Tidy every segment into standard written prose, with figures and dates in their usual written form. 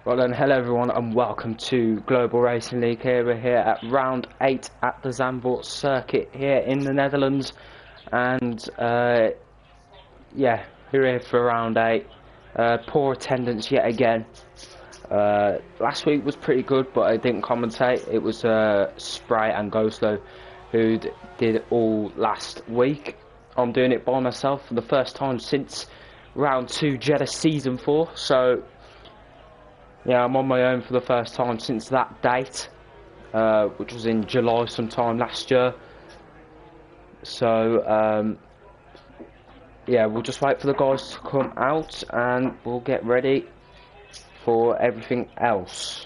Right then, hello everyone and welcome to Global Racing League here. We're here at round 8 at the Zandvoort circuit here in the Netherlands. And yeah, we're here for round 8. Poor attendance yet again. Last week was pretty good, but I didn't commentate. It was Spray and Ghostlo who did it all last week. I'm doing it by myself for the first time since round 2 Jeddah season 4. So yeah, I'm on my own for the first time since that date, which was in July sometime last year. So, yeah, we'll just wait for the guys to come out and we'll get ready for everything else.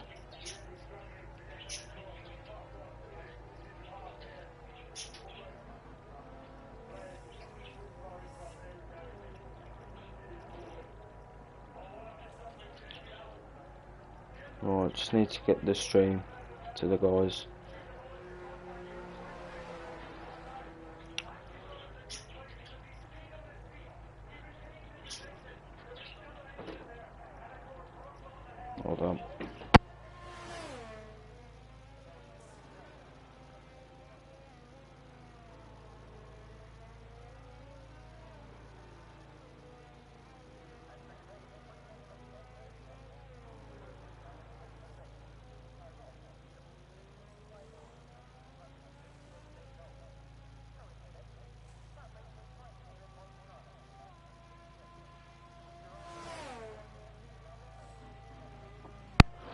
Right, just need to get the stream to the guys. Hold on.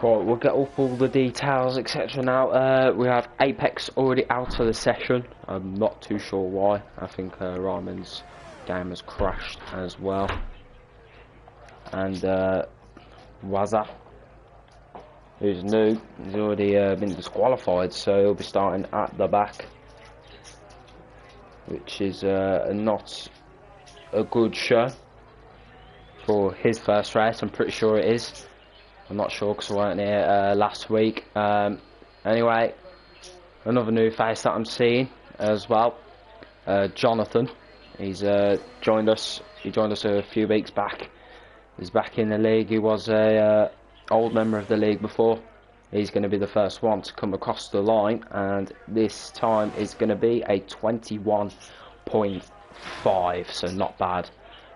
Right, we'll get up all the details, etc. now. We have Apex already out of the session. I'm not too sure why. I think Ryman's game has crashed as well. And Waza, who's new, he's already been disqualified, so he'll be starting at the back, which is not a good show for his first race. I'm pretty sure it is. I'm not sure because I weren't here last week. Anyway, another new face that I'm seeing as well, Jonathan. He's joined us. He joined us a few weeks back. He's back in the league. He was a old member of the league before. He's going to be the first one to come across the line, and this time is going to be a 21.5, so not bad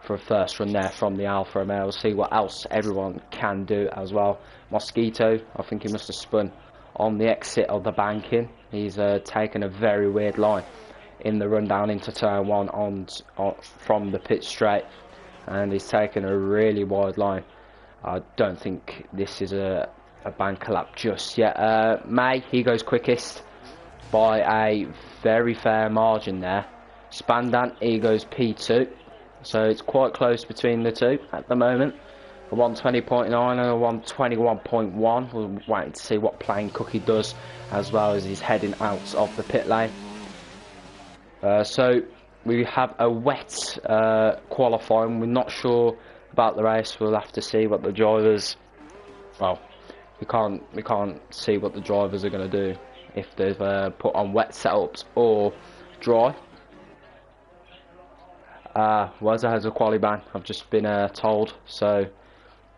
for a first run there from the Alfa Romeo. We'll see what else everyone can do as well. Mosquito, I think he must have spun on the exit of the banking. He's taken a very weird line in the run down into turn 1 on from the pit straight, and he's taken a really wide line. I don't think this is a banker lap just yet. May, he goes quickest by a very fair margin there. Spandan, he goes P2. So it's quite close between the two at the moment. A 120.9 and a 121.1. We're waiting to see what Plain Cookie does, as well as he's heading out of the pit lane. So we have a wet qualifying. We're not sure about the race. We'll have to see what the drivers. Well, we can't see what the drivers are going to do if they've put on wet setups or dry. Wazza has a quali ban, I've just been told, so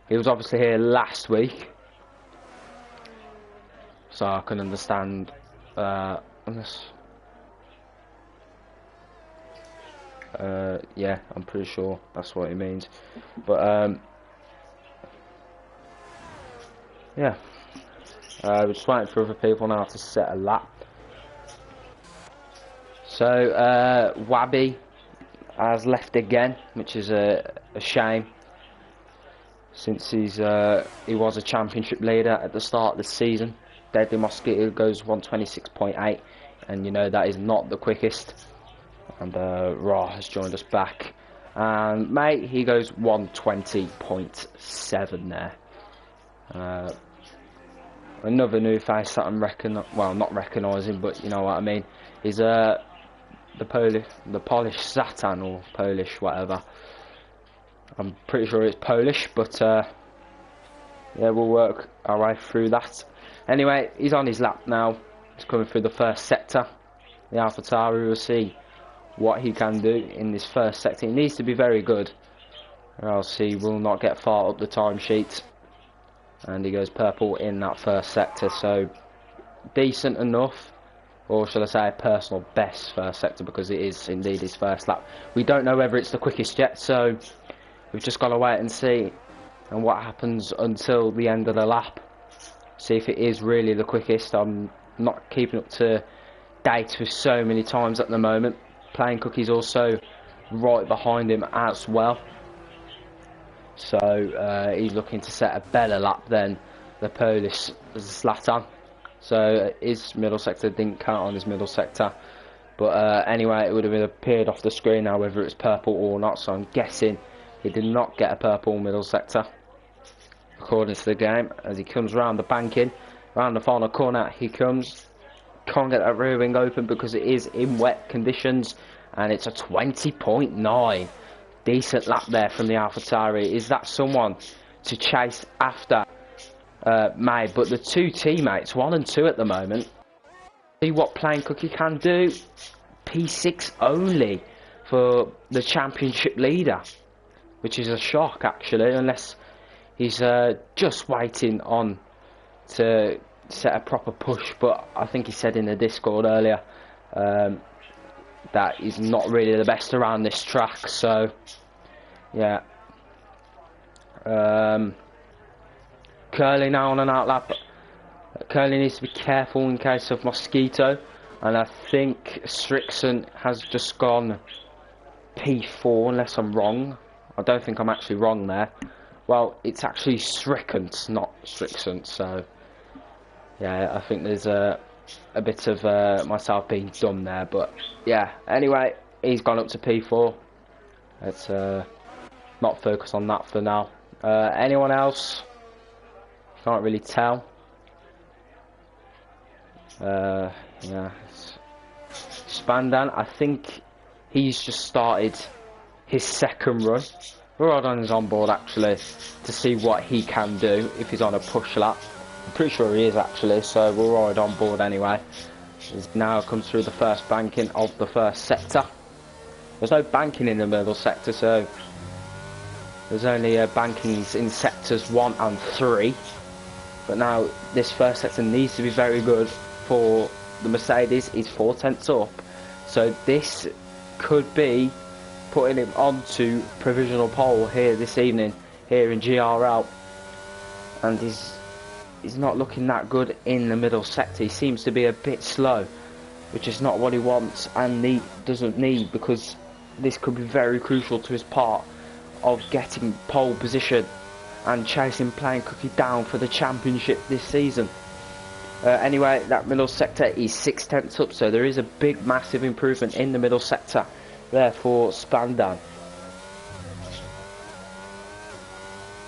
he was obviously here last week, so I can understand this. Yeah, I'm pretty sure that's what he means, but yeah, we're just waiting for other people now to set a lap. So Wabi has left again, which is a shame, since he was a championship leader at the start of the season. Deadly Mosquito goes 126.8, and you know that is not the quickest. And Ra has joined us back, and mate, he goes 120.7 there. Another new face that I'm not recognising, but you know what I mean, is the Polish Satan, or Polish whatever. I'm pretty sure it's Polish, but yeah, we'll work our way through that. Anyway, he's on his lap now. He's coming through the first sector. The AlphaTauri, will see what he can do in this first sector. He needs to be very good, or else he will not get far up the timesheet. and he goes purple in that first sector. So decent enough, or should I say personal best first sector, because it is indeed his first lap. We don't know whether it's the quickest yet, so we've just got to wait and see and what happens until the end of the lap. See if it is really the quickest. I'm not keeping up to date with so many times at the moment. Plain Cookie's also right behind him as well. So he's looking to set a better lap than the Polish Zlatan. So his middle sector didn't count on his middle sector. But anyway, it would have appeared off the screen now whether it's purple or not. So I'm guessing he did not get a purple middle sector, according to the game. As he comes round the banking, round the final corner he comes. Can't get that rear wing open because it is in wet conditions. And it's a 20.9. Decent lap there from the AlphaTauri. Is that someone to chase after May? But the two teammates, 1 and 2 at the moment. See what Plain Cookie can do. P6 only for the championship leader, which is a shock actually, unless he's just waiting on to set a proper push. But I think he said in the Discord earlier that he's not really the best around this track. So yeah, Curly now on an outlap. Curly needs to be careful in case of Mosquito, and I think Strixon has just gone P4 unless I'm wrong. I don't think I'm actually wrong there. Well, it's actually Strickant, not Strixon. So yeah, I think there's a bit of myself being dumb there, but yeah. Anyway, he's gone up to P4. Let's not focus on that for now. Anyone else? Can't really tell. Yeah, Spandan, I think he's just started his second run. We're right on his onboard actually to see what he can do if he's on a push lap. I'm pretty sure he is actually, so we'll ride on board anyway. He's now come through the first banking of the first sector. There's no banking in the middle sector, so there's only bankings in sectors 1 and 3. But now this first sector needs to be very good for the Mercedes. He's 4 tenths up, so this could be putting him onto provisional pole here this evening here in GRL. And he's not looking that good in the middle sector. He seems to be a bit slow, which is not what he wants and doesn't need, because this could be very crucial to his part of getting pole position and chasing Plain Cookie down for the championship this season. Anyway, that middle sector is 6 tenths up, so there is a big massive improvement in the middle sector there for Spandan.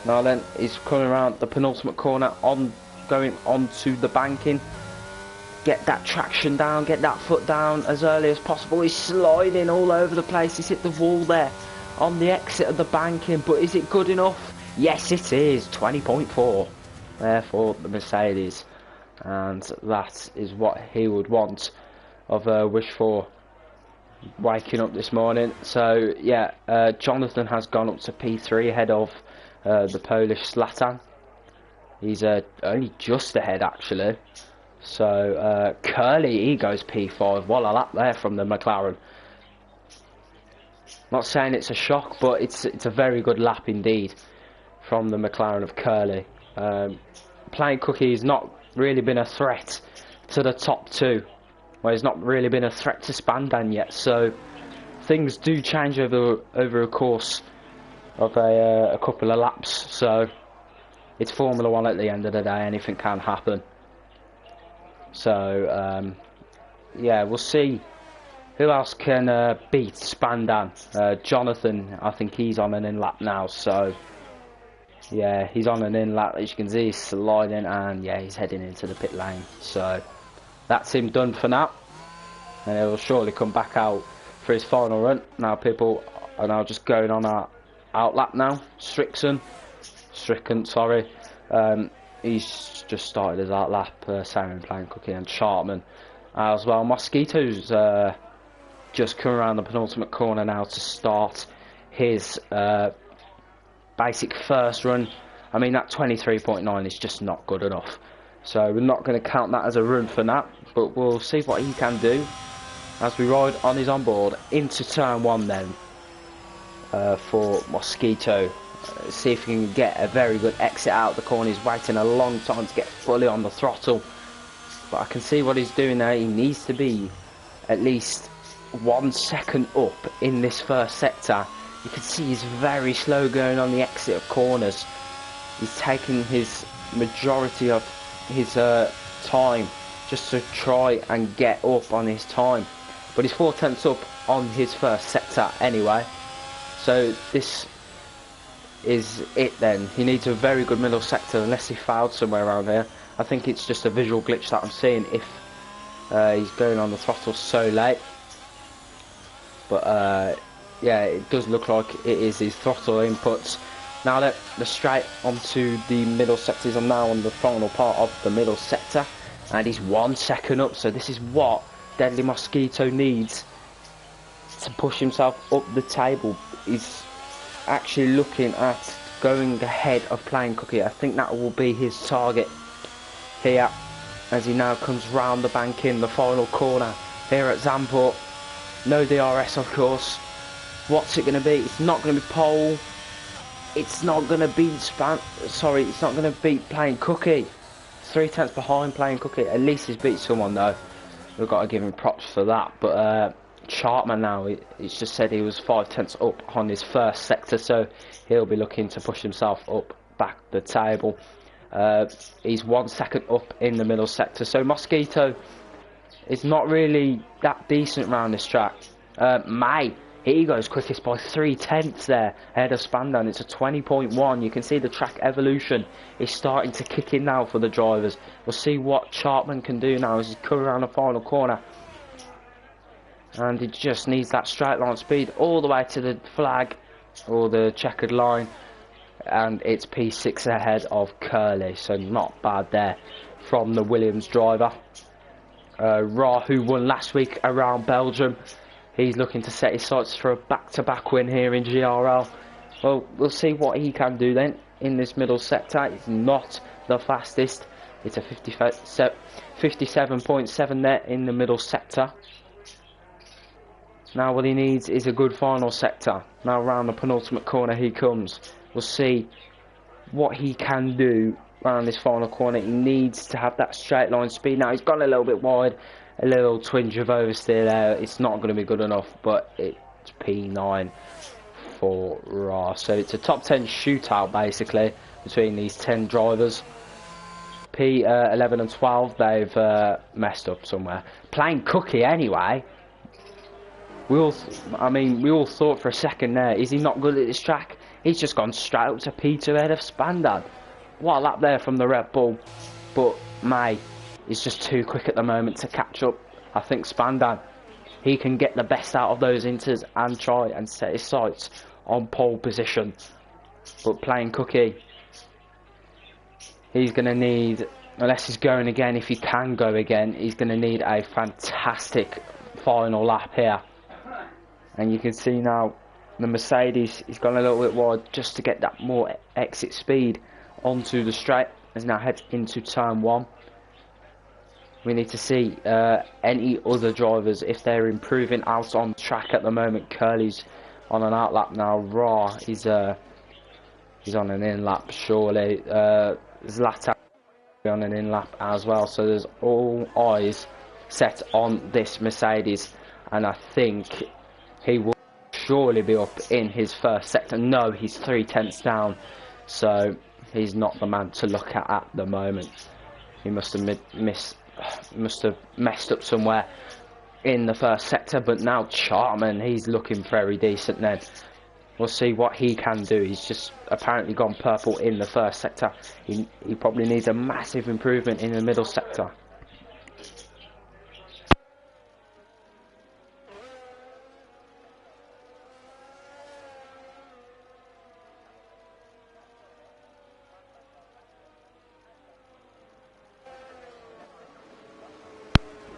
Now then, he's coming around the penultimate corner, going onto the banking. Get that traction down, get that foot down as early as possible. He's sliding all over the place. He's hit the wall there on the exit of the banking, but is it good enough? Yes, it is. 20.4 there for the Mercedes, and that is what he would want of a wish for waking up this morning. So yeah, Jonathan has gone up to P3 ahead of the Polish Zlatan. He's only just ahead actually. So Curly, he goes P5. What a lap there from the McLaren. Not saying it's a shock, but it's a very good lap indeed from the McLaren of Curly. Plain Cookie has not really been a threat to the top two. Well, he's not really been a threat to Spandan yet, so things do change over a course of a couple of laps. So it's Formula 1 at the end of the day, anything can happen. So yeah, we'll see who else can beat Spandan. Jonathan, I think he's on an in-lap now, so yeah, he's on an in-lap. As you can see, he's sliding, and yeah, he's heading into the pit lane. So that's him done for now, and he'll surely come back out for his final run. Now people are now just going on our out lap now. Strickant, sorry. He's just started his out lap, Simon, Plain Cookie and Chartman as well. Mosquito's just come around the penultimate corner now to start his basic first run I mean, that 23.9 is just not good enough. So we're not going to count that as a run for that, but we'll see what he can do as we ride on his onboard into turn 1 then for Mosquito. See if he can get a very good exit out the corner. He's waiting a long time to get fully on the throttle, but I can see what he's doing there. He needs to be at least 1 second up in this first sector. You can see he's very slow going on the exit of corners. He's taking his majority of his time just to try and get up on his time, but he's 4 tenths up on his first sector anyway. So this is it then. He needs a very good middle sector unless he fouled somewhere around here. I think it's just a visual glitch that I'm seeing if he's going on the throttle so late. But yeah, it does look like it is his throttle inputs. Now that we're straight onto the middle sectors, I'm now on the final part of the middle sector, and he's 1 second up. So this is what Deadly Mosquito needs to push himself up the table. He's actually looking at going ahead of Playing Cookie. I think that will be his target here as he now comes round the bank in the final corner here at Zandvoort. No DRS, of course. What's it going to be? It's not going to be pole. It's not going to beat it's not going to beat Playing Cookie. 3 tenths behind Playing Cookie. At least he's beat someone though. We've got to give him props for that. But Chartman now, he's just said he was 5 tenths up on his first sector, so he'll be looking to push himself up back the table. He's 1 second up in the middle sector, so Mosquito is not really that decent around this track. May, he goes quickest by 3 tenths there ahead of Spandan. It's a 20.1. You can see the track evolution is starting to kick in now for the drivers. We'll see what Chartman can do now as he comes around the final corner. And he just needs that straight line speed all the way to the flag or the checkered line, and it's P6 ahead of Curly, so not bad there from the Williams driver. Ra, who won last week around Belgium, he's looking to set his sights for a back-to-back win here in GRL. Well, we'll see what he can do then in this middle sector. It's not the fastest. It's a 57.7 there in the middle sector. Now what he needs is a good final sector. Now round the penultimate corner he comes. We'll see what he can do around this final corner. He needs to have that straight line speed. Now he's gone a little bit wide, a little twinge of oversteer there. It's not going to be good enough, but it's P9 for Ra. So it's a top 10 shootout basically between these 10 drivers. P11 and 12, they've messed up somewhere. Playing Cookie anyway. We all thought for a second there, is he not good at this track? He's just gone straight up to P2 ahead of Spandan. What a lap there from the Red Bull. But May is just too quick at the moment to catch up. I think Spandan, he can get the best out of those inters and try and set his sights on pole position. But Playing Cookie, he's going to need, unless he's going again, if he can go again, he's going to need a fantastic final lap here. And you can see now the Mercedes, he's gone a little bit wide just to get that more exit speed onto the straight as now heads into turn 1. We need to see any other drivers if they're improving out on track at the moment. Curly's on an out lap now. Ra is he's on an in lap surely. Zlatan on an in lap as well. So there's all eyes set on this Mercedes, and I think he will surely be up in his first sector. No, he's 3 tenths down, so he's not the man to look at the moment. He must have messed up somewhere in the first sector, but now Chartman, he's looking very decent then. We'll see what he can do. He's just apparently gone purple in the first sector. He probably needs a massive improvement in the middle sector.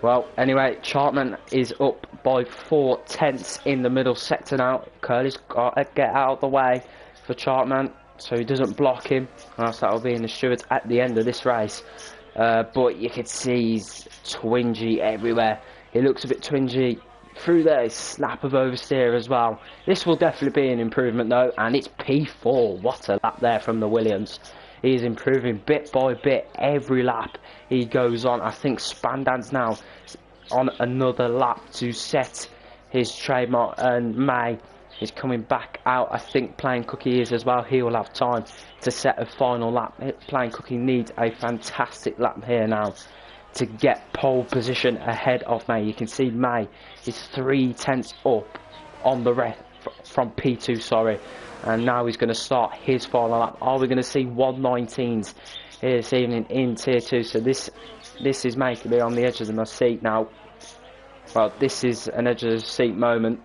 Well, anyway, Chartman is up by 4 tenths in the middle sector now. Curly's got to get out of the way for Chartman so he doesn't block him, or else that'll be in the stewards at the end of this race. But you can see he's twingy everywhere. He looks a bit twingy through there, slap of oversteer as well. This will definitely be an improvement though, and it's P4. What a lap there from the Williams. He's improving bit by bit every lap he goes on. I think Spandan's now on another lap to set his trademark, and May is coming back out. I think Plain Cookie is as well. He will have time to set a final lap. Plain Cookie needs a fantastic lap here now to get pole position ahead of May. You can see May is 3/10 up on the rest from P2, sorry, and now he's going to start his final lap. Are we going to see 119s here this evening in Tier 2? So this is making me on the edge of my seat now. Well, this is an edge of the seat moment.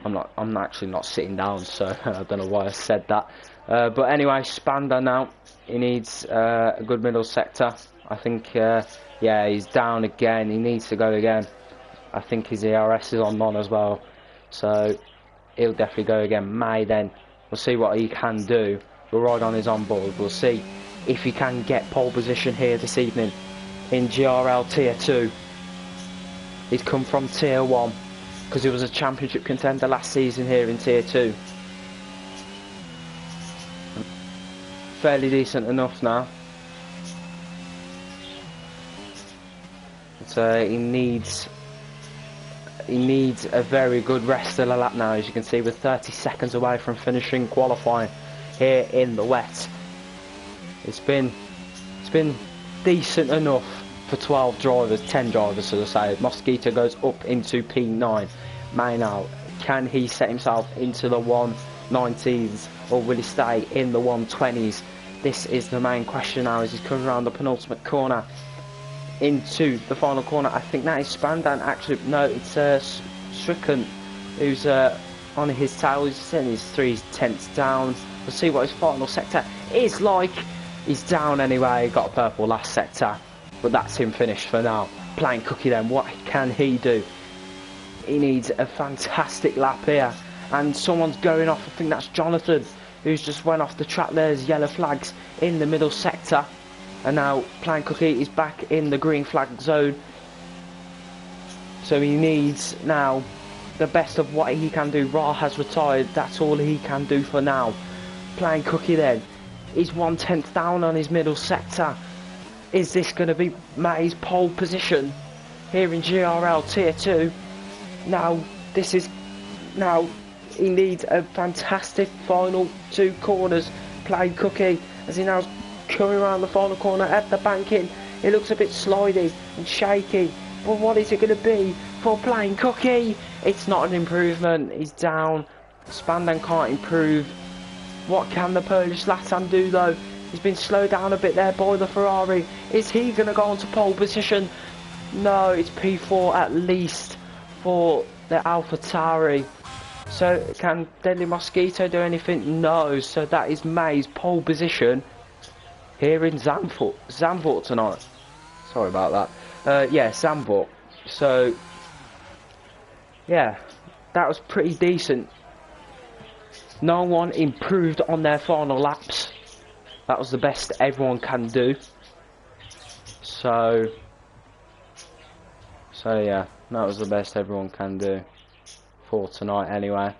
I'm actually not sitting down, so I don't know why I said that. But anyway, Spanda now, he needs a good middle sector. I think, yeah, he's down again. He needs to go again. I think his ERS is on none as well, so he'll definitely go again. May then, we'll see what he can do. We'll ride on his onboard. We'll see if he can get pole position here this evening in GRL Tier 2. He's come from Tier 1 because he was a championship contender last season here in Tier 2. Fairly decent enough now. So he needs a very good rest of the lap now, as you can see, with 30 seconds away from finishing qualifying here in the wet. It's been decent enough for 12 drivers, 10 drivers, so to say. Mosquito goes up into P9. May now, can he set himself into the 119s, or will he stay in the 120s? This is the main question now as he's coming around the penultimate corner into the final corner. I think that is Spandan. Actually, no, it's Stricken who's on his tail. He's sitting his 3/10 down. We'll see what his final sector is like. He's down anyway. He got a purple last sector, but that's him finished for now. Plain Cookie then, what can he do? He needs a fantastic lap here, and someone's going off. I think that's Jonathan, who's just went off the track. There's yellow flags in the middle sector, and now Plain Cookie is back in the green flag zone. So he needs now the best of what he can do. Ra has retired. That's all he can do for now. Plain Cookie then is 1/10 down on his middle sector. Is this going to be May's pole position here in GRL Tier 2? Now, he needs a fantastic final two corners. Plain Cookie, as he now's coming around the final corner at the banking. It looks a bit slidey and shaky, but what is it going to be for Plain Cookie? It's not an improvement. He's down. Spandan can't improve. What can the Polish Latam do though? He's been slowed down a bit there by the Ferrari. Is he going to go on to pole position? No, it's P4 at least for the AlphaTauri. So can Deadly Mosquito do anything? No. So that is May's pole position here in Zandvoort tonight. Sorry about that. Yeah, Zandvoort. So yeah, that was pretty decent. No one improved on their final laps. That was the best everyone can do. So yeah, that was the best everyone can do for tonight anyway.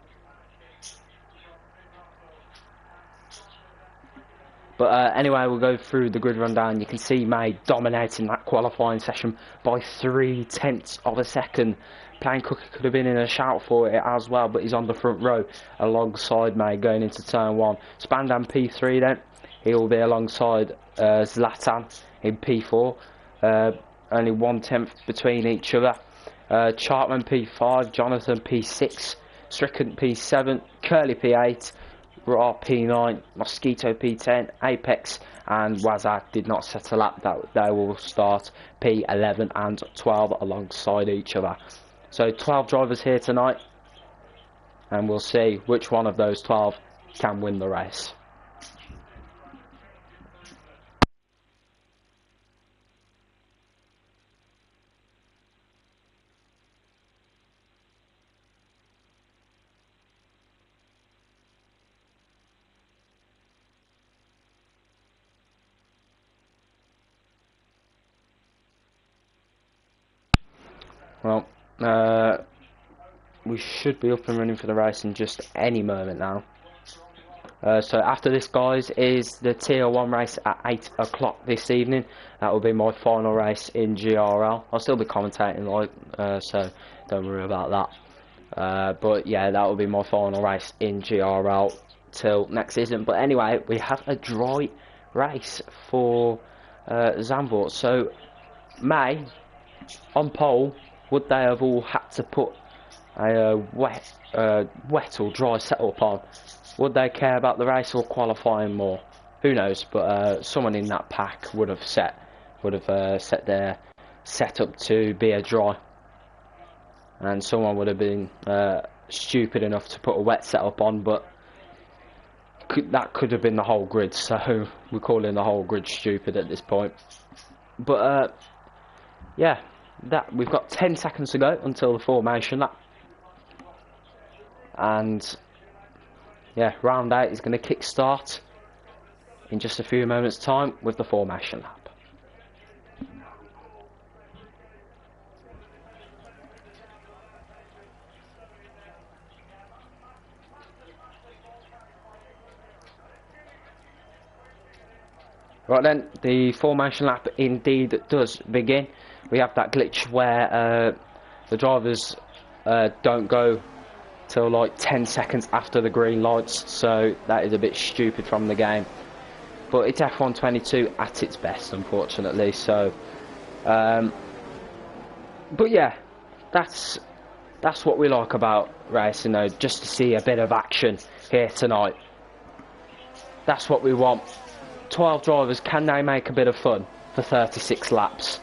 But anyway, we'll go through the grid rundown. You can see May dominating that qualifying session by 3/10 of a second. Plain Cookie could have been in a shout for it as well, but he's on the front row alongside May going into turn 1. Spandan P3 then. He will be alongside Zlatan in P4. Only 1/10 between each other. Chartman P5, Jonathan P6, Strickland P7, Curly P8, Ra P9, Mosquito P10, Apex and Wazak did not set a lap. That they will start P11 and 12 alongside each other. So 12 drivers here tonight, and we'll see which one of those 12 can win the race. Well, we should be up and running for the race in just any moment now. So after this, guys, is the Tier 1 race at 8 o'clock this evening. That will be my final race in GRL. I'll still be commentating, so don't worry about that. But yeah, that will be my final race in GRL till next season. But anyway, we have a dry race for Zandvoort. So May, on pole, would they have all had to put a wet or dry setup on? Would they care about the race or qualifying more? Who knows? But someone in that pack would have set their setup to be a dry, and someone would have been stupid enough to put a wet setup on. But that could have been the whole grid. So we're calling the whole grid stupid at this point. But yeah, that we've got 10 seconds to go until the formation lap, and yeah, round 8 is going to kick start in just a few moments' time with the formation lap. Right then, the formation lap indeed does begin. We have that glitch where the drivers don't go till like 10 seconds after the green lights, so that is a bit stupid from the game. But it's F1 22 at its best, unfortunately. So, but yeah, that's what we like about racing, though, just to see a bit of action here tonight. That's what we want. 12 drivers, can they make a bit of fun for 36 laps?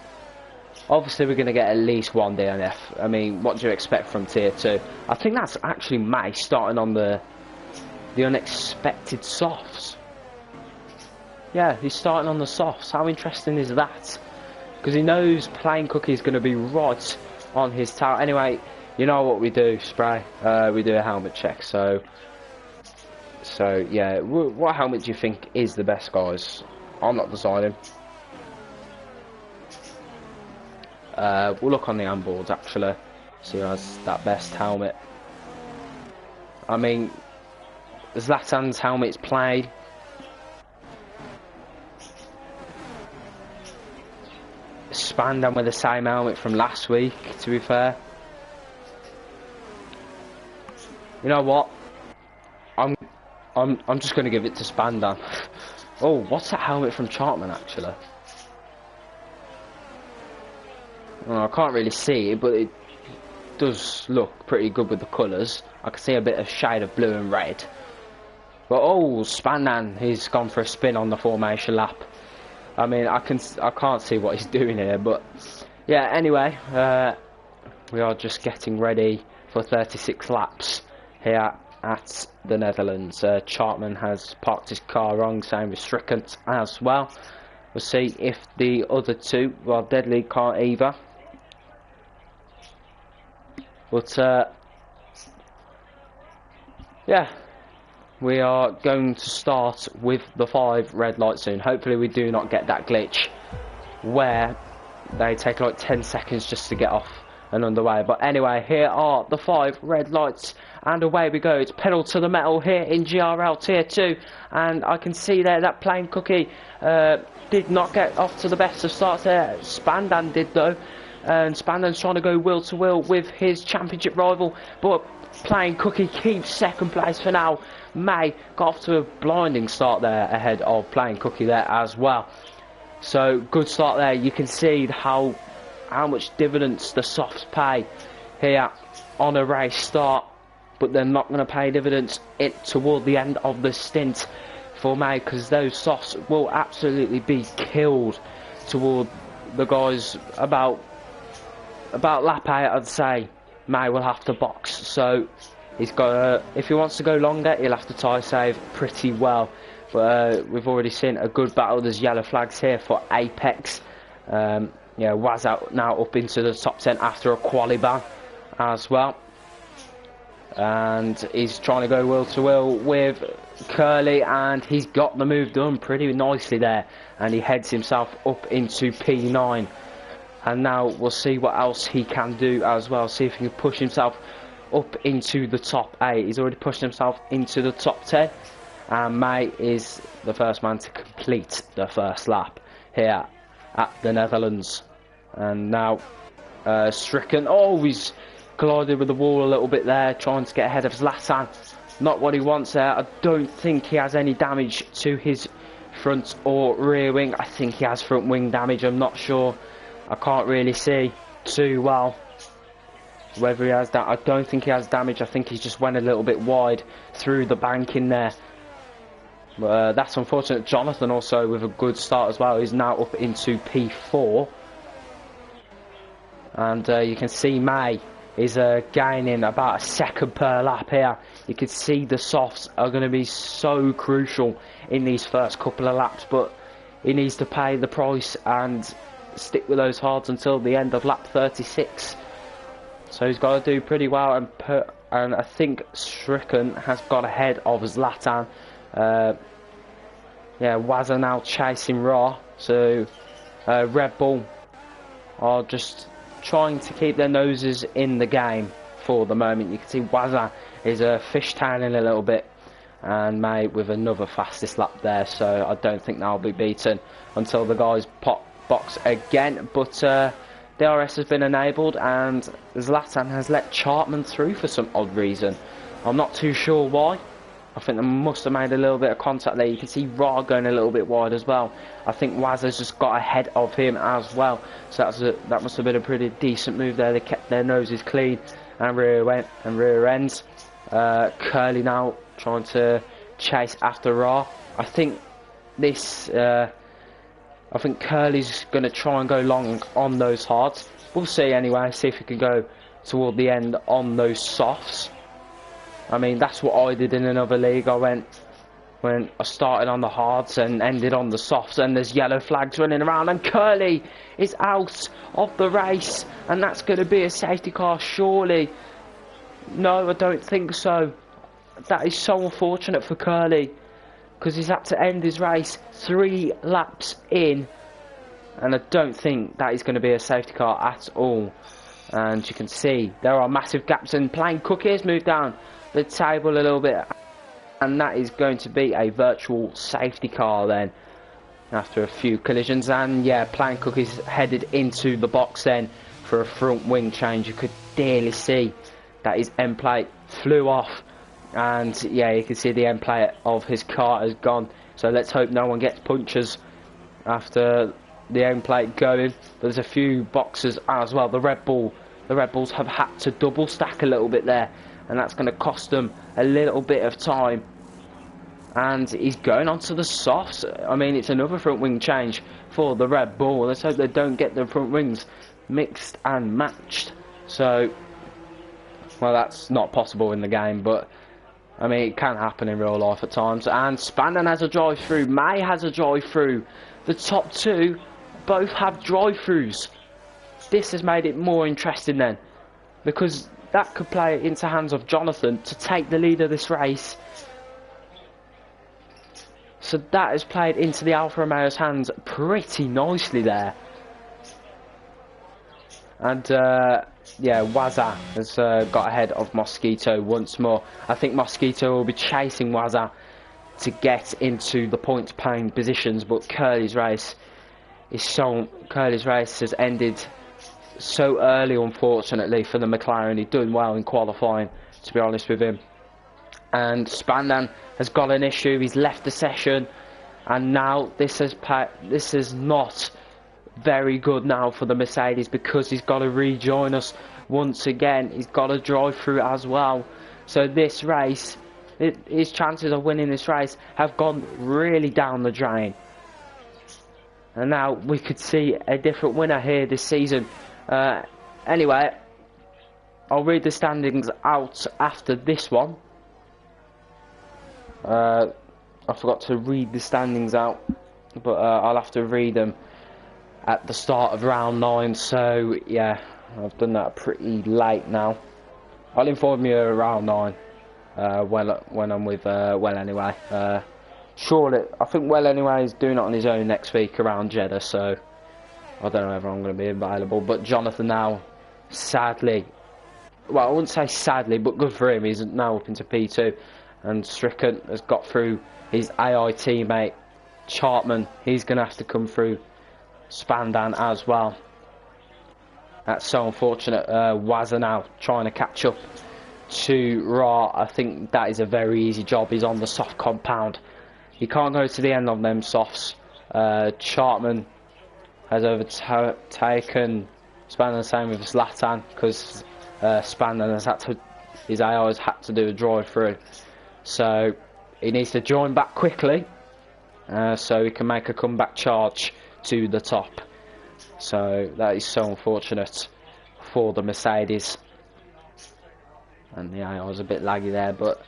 Obviously, we're going to get at least one DNF. I mean, what do you expect from Tier 2? I think that's actually May starting on the unexpected softs. Yeah, he's starting on the softs. How interesting is that? Because he knows Plain Cookie is going to be right on his tail. Anyway, you know what we do, Spray? We do a helmet check. So yeah, what helmet do you think is the best, guys? I'm not deciding. We'll look on the handboards actually, see who has that best helmet. I mean, Zlatan's helmet's played. Spandan with the same helmet from last week, to be fair. You know what? I'm just gonna give it to Spandan. Oh, what's that helmet from Chartman actually? Well, I can't really see it, but it does look pretty good with the colours. I can see a bit of shade of blue and red. But oh, Spandan, he's gone for a spin on the formation lap. I mean, I can't see what he's doing here, but yeah. Anyway, we are just getting ready for 36 laps here at the Netherlands. Chartman has parked his car wrong, same with Strickland as well. We'll see if the other two, well, Deadly can't either. But yeah, we are going to start with the 5 red lights soon. Hopefully we do not get that glitch where they take like 10 seconds just to get off and underway. But anyway, here are the 5 red lights, and away we go. It's pedal to the metal here in GRL Tier 2, and I can see there that Plain Cookie did not get off to the best of starts there. Spandan did though, and Spandan's trying to go wheel to wheel with his championship rival, but Plain Cookie keeps second place for now. May got off to a blinding start there ahead of Plain Cookie there as well. So good start there. You can see how much dividends the softs pay here on a race start, but they're not going to pay dividends toward the end of the stint for May, because those softs will absolutely be killed toward the guys about lap 8. I'd say May will have to box, so he's got if he wants to go longer, he'll have to tie save pretty well. But we've already seen a good battle. There's yellow flags here for Apex. Yeah, Waz out now up into the top 10 after a quali ban as well, and he's trying to go wheel to wheel with Curly, and he's got the move done pretty nicely there, and he heads himself up into P9. And now we'll see what else he can do as well. See if he can push himself up into the top 8. He's already pushed himself into the top 10. And May is the first man to complete the first lap here at the Netherlands. And now Stricken, oh, he's collided with the wall a little bit there, trying to get ahead of Zlatan. Not what he wants there. I don't think he has any damage to his front or rear wing. I think he has front wing damage, I'm not sure. I can't really see too well whether he has that. I don't think he has damage. I think he just went a little bit wide through the banking there. That's unfortunate. Jonathan also with a good start as well. He's now up into P4. And you can see May is gaining about a second per lap here. You can see the softs are going to be so crucial in these first couple of laps, but he needs to pay the price and stick with those hards until the end of lap 36. So he's got to do pretty well, and I think Stricken has got ahead of Zlatan. Yeah, Wazza now chasing Ra. So Red Bull are just trying to keep their noses in the game for the moment. You can see Wazza is fishtailing a little bit, and May with another fastest lap there. So I don't think they'll be beaten until the guys pop box again. But DRS has been enabled, and Zlatan has let Chartman through for some odd reason. I'm not too sure why. I think they must have made a little bit of contact there. You can see Ra going a little bit wide as well. I think Wazza's just got ahead of him as well. So that must have been a pretty decent move there. They kept their noses clean and rear ends. Curly now trying to chase after Ra. I think Curly's going to try and go long on those hards. We'll see anyway. See if he can go toward the end on those softs. I mean, that's what I did in another league. I started on the hards and ended on the softs, and there's yellow flags running around, and Curly is out of the race, and that's going to be a safety car, surely. No, I don't think so. That is so unfortunate for Curly, because he's had to end his race 3 laps in, and I don't think that is going to be a safety car at all. And you can see there are massive gaps, and Plain Cookies moved down the table a little bit, and that is going to be a virtual safety car then after a few collisions. And yeah, Plain Cookies headed into the box then for a front wing change. You could clearly see that his end plate flew off, and yeah, you can see the end plate of his car has gone. So let's hope no one gets punctures after the end plate going. There's a few boxes as well. The Red Bulls have had to double stack a little bit there, and that's going to cost them a little bit of time. And he's going on to the softs. I mean, it's another front wing change for the Red Bull. Let's hope they don't get the front wings mixed and matched. So, well, that's not possible in the game, but I mean, it can happen in real life at times. And Spandan has a drive-through. May has a drive-through. The top 2 both have drive-throughs. This has made it more interesting then, because that could play into hands of Jonathan to take the lead of this race. So that has played into the Alfa Romeo's hands pretty nicely there. And yeah, Wazza has got ahead of Mosquito once more. I think Mosquito will be chasing Wazza to get into the points paying positions, but Curly's race has ended so early, unfortunately, for the McLaren. He's doing well in qualifying, to be honest with him. And Spandan has got an issue. He's left the session, and now this is not very good now for the Mercedes, because he's got to rejoin us once again. He's got to drive through as well. So this race, his chances of winning this race have gone really down the drain. And now we could see a different winner here this season. Anyway, I'll read the standings out after this one. I forgot to read the standings out, but I'll have to read them at the start of round 9. So yeah, I've done that pretty late now. I'll inform you around 9 when I'm with Well Anyway. Surely, I think Well Anyway is doing it on his own next week around Jeddah, so I don't know if I'm going to be available, but Jonathan now, sadly, well, I wouldn't say sadly, but good for him, he's now up into P2, and Stricken has got through his AI teammate, Chartman. He's going to have to come through Spandan as well. That's so unfortunate. Wazza now trying to catch up to Ra. I think that is a very easy job. He's on the soft compound. He can't go to the end on them softs. Chartman has overtaken Spandan, the same with Zlatan, because Spandan has had to, his AI has had to do a drive through. So he needs to join back quickly, so he can make a comeback charge to the top. So that is so unfortunate for the Mercedes. And the AI was a bit laggy there, but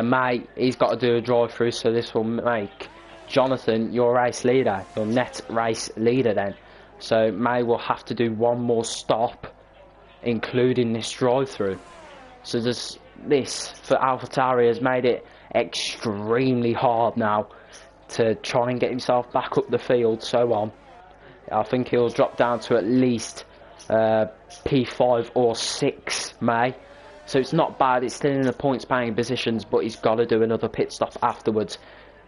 May, he's got to do a drive through, so this will make Jonathan your race leader, your net race leader then. So May will have to do one more stop, including this drive through. So this for AlphaTauri has made it extremely hard now to try and get himself back up the field. So on, I think he'll drop down to at least P5 or 6 May. So it's not bad, it's still in the points paying positions, but he's got to do another pit stop afterwards,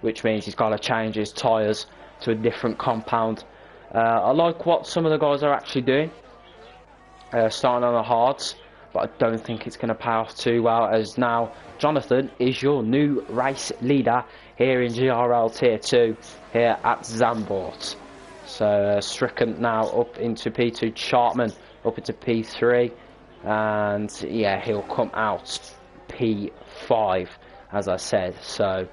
which means he's got to change his tyres to a different compound. I like what some of the guys are actually doing, starting on the hards, but I don't think it's going to pay off too well, as now Jonathan is your new race leader here in GRL Tier 2 here at Zandvoort. So Stricken now up into P2, Chartman up into P3, and yeah, he'll come out P5 as I said. So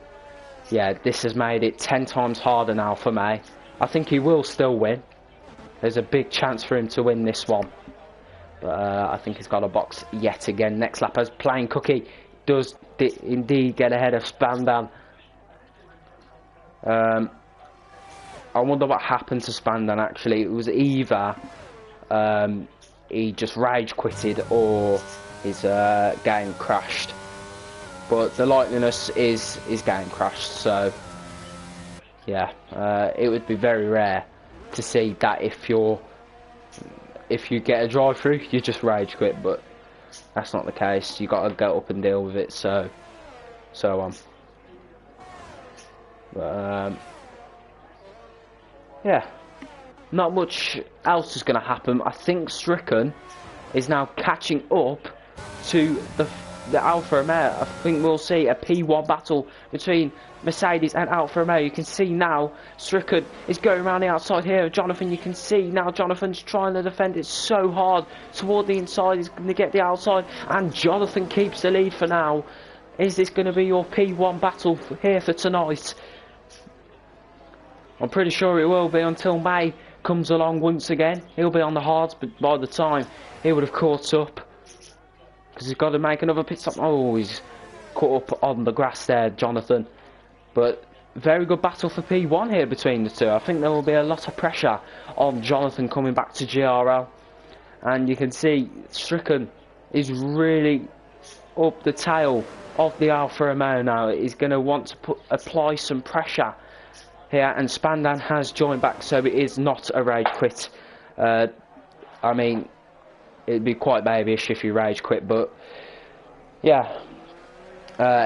yeah, this has made it 10 times harder now for May. I think he will still win. There's a big chance for him to win this one, but I think he's got a box yet again. Next lap as Plain Cookie does indeed get ahead of Spandan. I wonder what happened to Spandan actually. It was either he just rage quitted or his game crashed. But the likeliness is his game crashed, so yeah, it would be very rare to see that if you get a drive through you just rage quit, but that's not the case. You got to go up and deal with it, so on. But yeah, not much else is going to happen. I think Stricken is now catching up to the Alfa Romeo. I think we'll see a P1 battle between Mercedes and Alfa Romeo. You can see now Stricken is going around the outside here. Jonathan, you can see now Jonathan's trying to defend it so hard toward the inside. He's going to get the outside, and Jonathan keeps the lead for now. Is this going to be your P1 battle here for tonight? I'm pretty sure it will be until May comes along once again. He'll be on the hards, but by the time he would have caught up, because he's got to make another pit stop. Oh, he's caught up on the grass there, Jonathan. But very good battle for P1 here between the two. I think there will be a lot of pressure on Jonathan coming back to GRL. And you can see Stricken is really up the tail of the Alfa Romeo now. He's going to want to apply some pressure here, and Spandan has joined back, so it is not a rage quit. I mean, it'd be quite babyish if you rage quit, but yeah,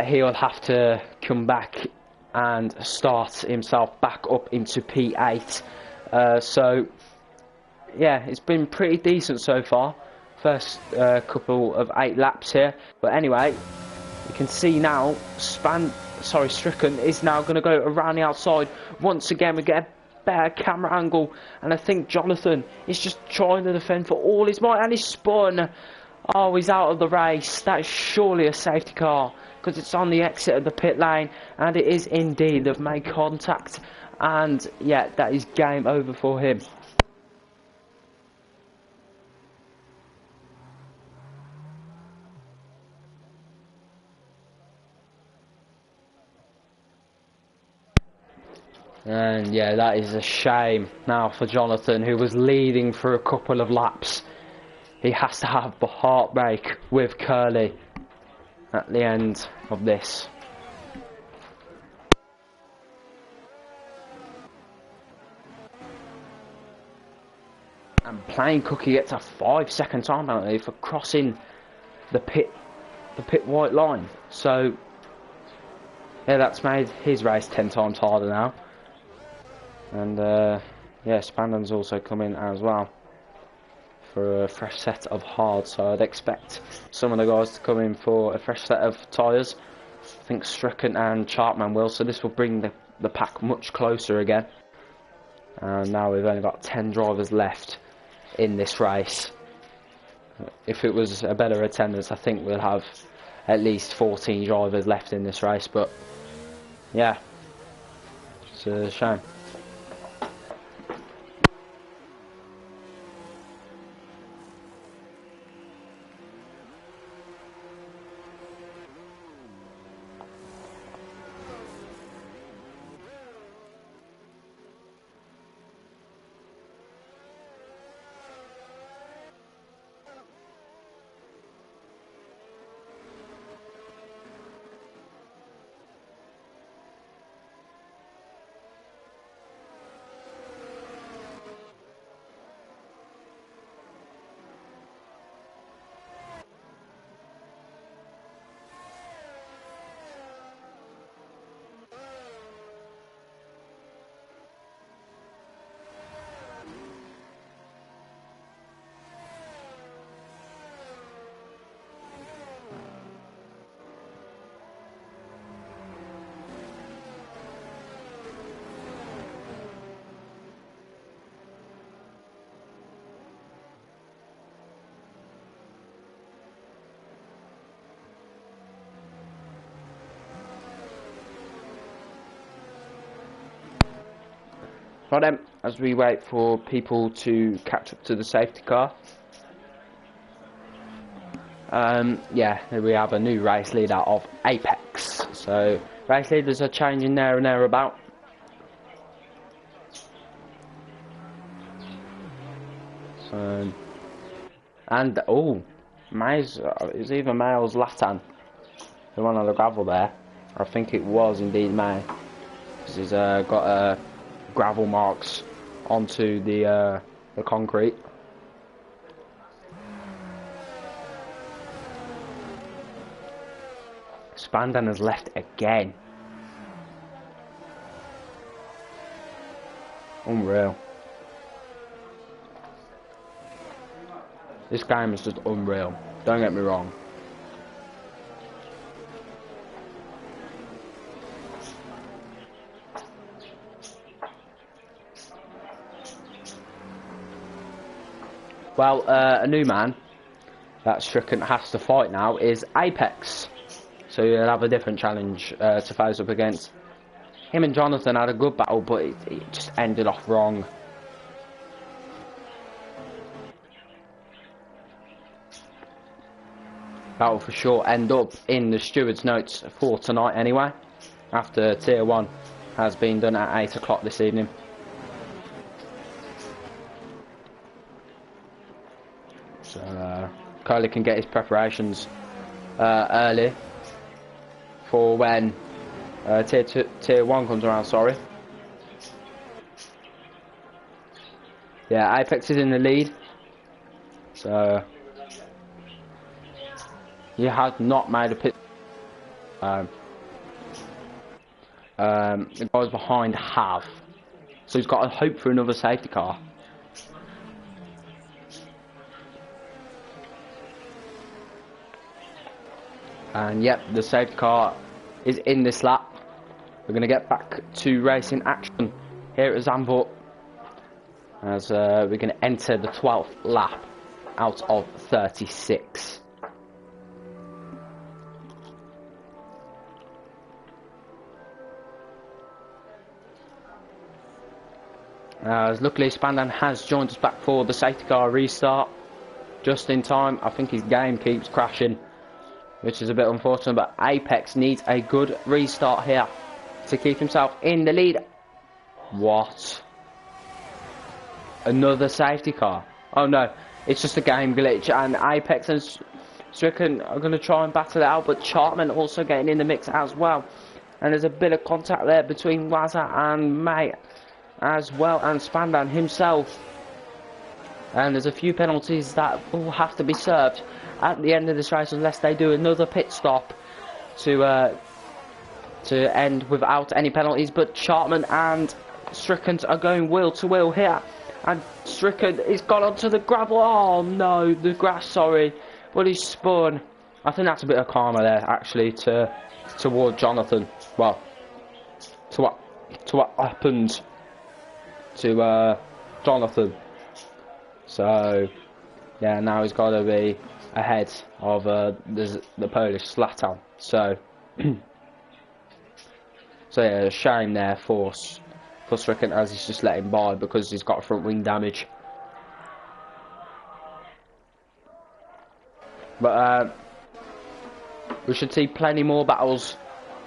he'll have to come back and start himself back up into P8. So yeah, it's been pretty decent so far. First couple of 8 laps here, but anyway, you can see now Stricken is now going to go around the outside once again. We get a better camera angle, and I think Jonathan is just trying to defend for all his might, and he's spun. Oh, he's out of the race. That is surely a safety car, because it's on the exit of the pit lane, and it is indeed. They've made contact, and yeah, that is game over for him. And yeah, that is a shame now for Jonathan, who was leading for a couple of laps. He has to have the heartbreak with Curly at the end of this. And Plain Cookie gets a 5-second time penalty for crossing the pit white line. So yeah, that's made his race 10 times harder now. And yeah, Spanden's also come in as well for a fresh set of hards. So I'd expect some of the guys to come in for a fresh set of tyres. I think Stricken and Chartman will. So this will bring the pack much closer again. And now we've only got 10 drivers left in this race. If it was a better attendance, I think we'll have at least 14 drivers left in this race, but yeah, it's a shame. Right then, as we wait for people to catch up to the safety car. Yeah, here we have a new race leader of Apex. So race leaders are changing there and thereabout. So, and oh, May's it's either May's Latan, the one on the gravel there. I think it was indeed May, because he's got gravel marks onto the concrete. Spandan has left again. Unreal. This game is just unreal. Don't get me wrong. Well, a new man that Stricken has to fight now is Apex. So you'll have a different challenge to face up against. Him and Jonathan had a good battle, but it just ended off wrong. Battle for sure end up in the steward's notes for tonight anyway, after Tier 1 has been done at 8 o'clock this evening. So Coley can get his preparations early for when Tier 1 comes around, sorry. Yeah, Apex is in the lead. So he has not made a pit. The guys behind have. So he's got to hope for another safety car. And yep, the safety car is in this lap. We're going to get back to racing action here at Zandvoort, as we're going to enter the 12th lap out of 36. As luckily Spandan has joined us back for the safety car restart just in time. I think his game keeps crashing, which is a bit unfortunate, but Apex needs a good restart here to keep himself in the lead. What? Another safety car? Oh no, it's just a game glitch, and Apex and Stricken are going to try and battle it out, but Chartman also getting in the mix as well. And there's a bit of contact there between Wazza and May as well, and Spandan himself. and there's a few penalties that will have to be served at the end of this race unless they do another pit stop to end without any penalties. But Chartman and Strickland are going wheel to wheel here, and Strickland is gone onto the gravel. Oh no, the grass, sorry, but he's spun. I think that's a bit of karma there, actually, toward Jonathan. Well, to what happened to Jonathan. So yeah, now he's got to be ahead of the Polish Zlatan. So so yeah, a shame there for Strickland, as he's just let him by because he's got front wing damage. But we should see plenty more battles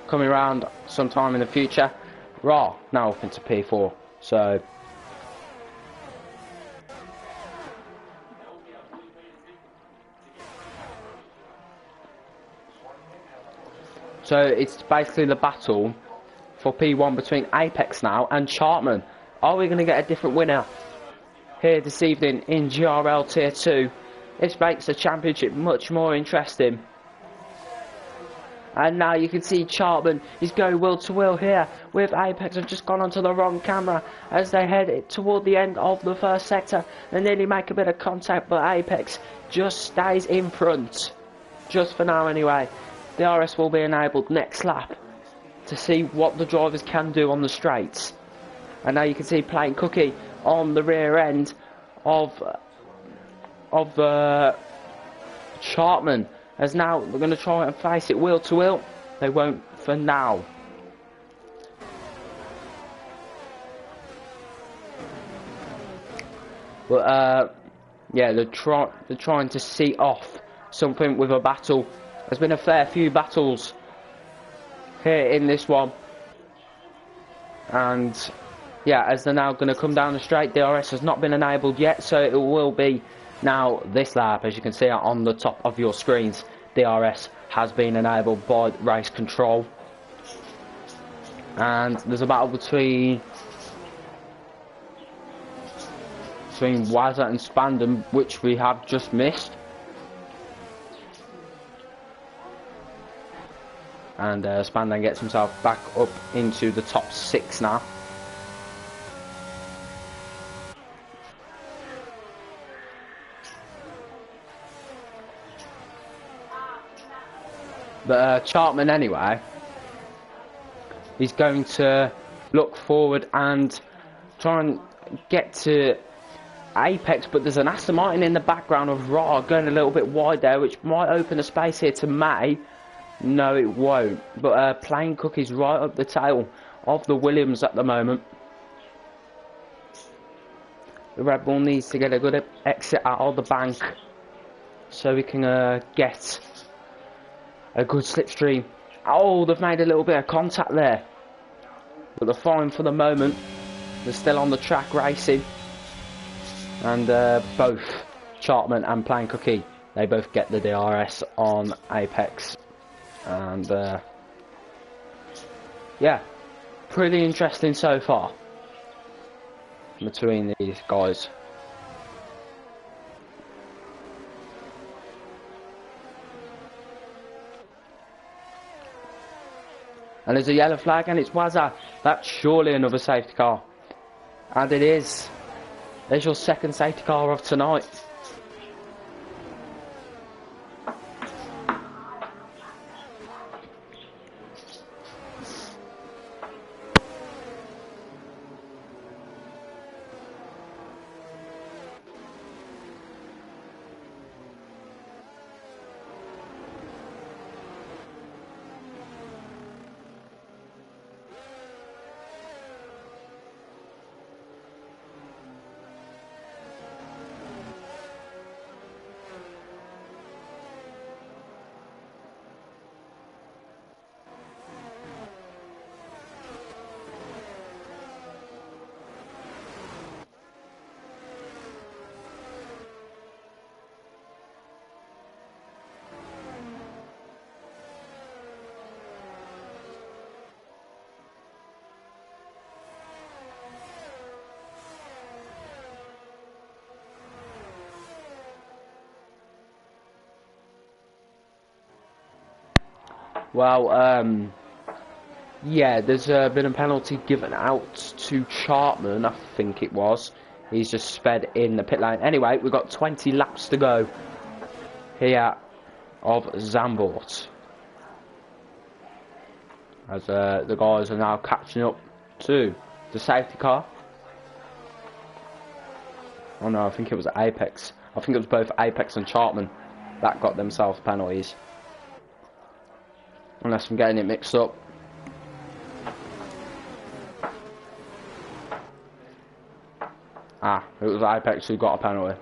coming around sometime in the future. Raw now up into P4, so it's basically the battle for P1 between Apex now and Chartman. Are we going to get a different winner here this evening in GRL Tier 2? This makes the championship much more interesting. And now you can see Chartman is going wheel to wheel here with Apex. Have just gone onto the wrong camera as they head toward the end of the first sector. They nearly make a bit of contact, but Apex just stays in front. Just for now anyway. The DRS will be enabled next lap to see what the drivers can do on the straights. And now you can see Plain Cookie on the rear end of Chartman, as now they're going to try and face it wheel to wheel. They won't for now. But yeah, they're trying to see off something with a battle. There's been a fair few battles here in this one, and yeah, as they're now going to come down the straight, DRS has not been enabled yet, so it will be now this lap. As you can see on the top of your screens, DRS has been enabled by race control, and there's a battle between Wazza and Spandam, which we have just missed. And Spandam gets himself back up into the top 6 now. But Chartman anyway, he's going to look forward and try and get to Apex, but there's an Aston Martin in the background of Raw going a little bit wide there, which might open a space here to May. No, it won't. But Plain Cookie's right up the tail of the Williams at the moment. The Red Bull needs to get a good exit out of the bank so we can get a good slipstream. Oh, they've made a little bit of contact there, but they're fine for the moment. They're still on the track racing, and both Chartman and Plain Cookie, they both get the DRS on Apex. And yeah, pretty interesting so far between these guys. And there's a yellow flag, and it's Wazza. That's surely another safety car, and it is. There's your second safety car of tonight. Well, yeah, there's been a penalty given out to Chartman, I think it was. He's just sped in the pit lane. Anyway, we've got 20 laps to go here of Zandvoort. As the guys are now catching up to the safety car. Oh no, I think it was Apex. I think it was both Apex and Chartman that got themselves penalties. Unless I'm getting it mixed up. Ah, it was Apex who got a penalty.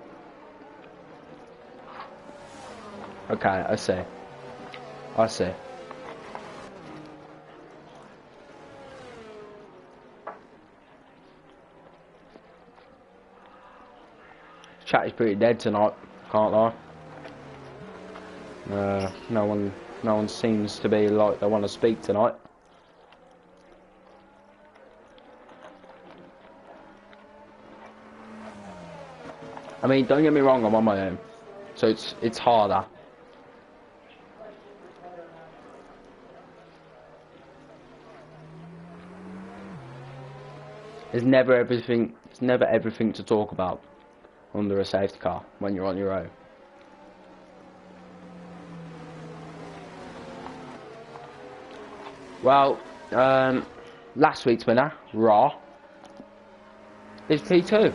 Okay, I see. I see. Chat is pretty dead tonight, can't lie. No one seems to be like they want to speak tonight. I mean, don't get me wrong, I'm on my own, so it's harder. It's never everything to talk about under a safety car when you're on your own. Well, last week's winner, Raw, is P2.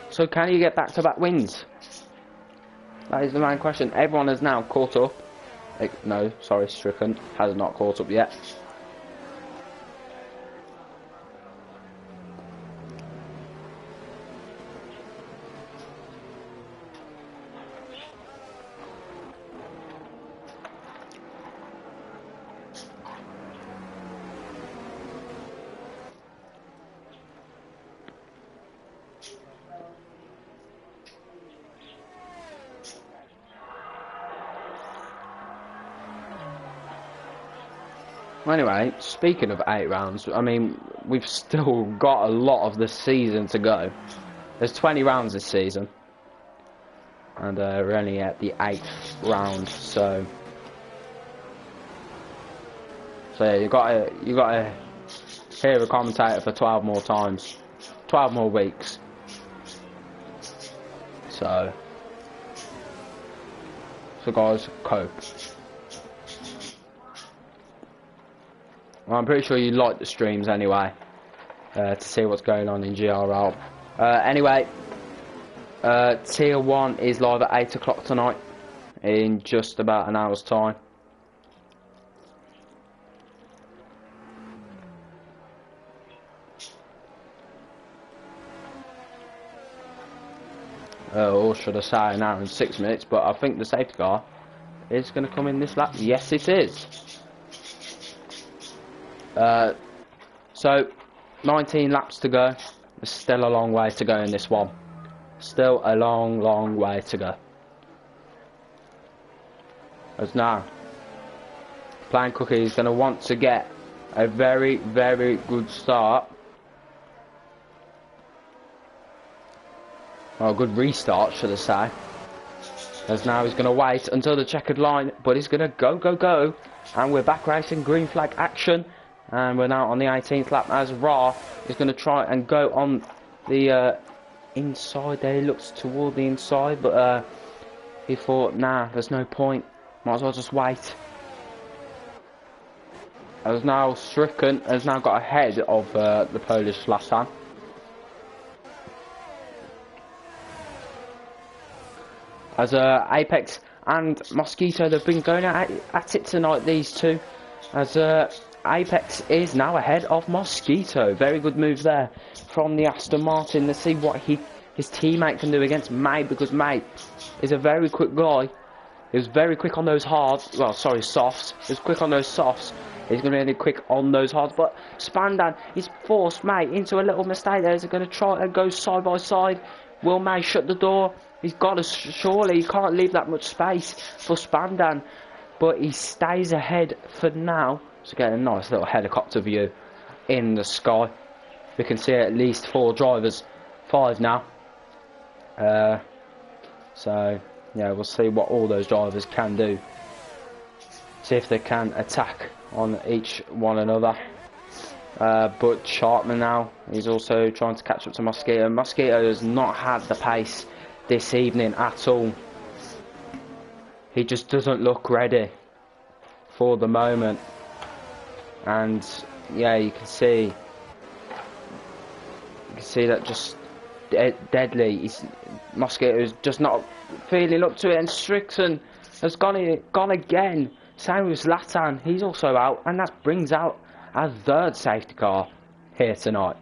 So can you get back-to-back wins? That is the main question. Everyone has now caught up. No, sorry, Strickland has not caught up yet. Anyway, speaking of 8 rounds, I mean, we've still got a lot of the season to go. There's 20 rounds this season, and we're only at the 8th round. So yeah, you gotta hear a commentator for 12 more times, 12 more weeks. So guys, cope. Well, I'm pretty sure you like the streams anyway, to see what's going on in GRL. Anyway, Tier 1 is live at 8 o'clock tonight, in just about an hour's time. Or should I say an hour and 6 minutes, but I think the safety car is going to come in this lap. Yes, it is. So 19 laps to go. There's still a long way to go in this one. Still a long way to go. As now, Plain Cookie is going to want to get a very good start. Well, a good restart, should I say. As now he's going to wait until the checkered line, but he's going to go. And we're back racing, green flag action. And we're now on the 18th lap as Ra is going to try and go on the inside there. He looks toward the inside, but he thought, nah, there's no point. Might as well just wait. As now Stricken has now got ahead of the Polish last time. As Apex and Mosquito, they've been going at it tonight, these two. As Apex is now ahead of Mosquito. Very good move there from the Aston Martin. Let's see what his teammate can do against May, because May is a very quick guy. He was very quick on those hards. Well, sorry, softs. He was quick on those softs. He's going to be really quick on those hards. But Spandan, he's forced May into a little mistake there. He's going to try and go side by side. Will May shut the door? He's got to, surely. He can't leave that much space for Spandan. But he stays ahead for now. So get a nice little helicopter view in the sky. We can see at least 4 drivers, 5 now. So yeah, we'll see what all those drivers can do see if they can attack on each one another. But Sharpman now, he's also trying to catch up to Mosquito. Mosquito has not had the pace this evening at all. He just doesn't look ready for the moment. And yeah, you can see that just deadly. Mosquito's just not feeling up to it, and Strickland has gone again. Same with Zlatan, he's also out, and that brings out our third safety car here tonight.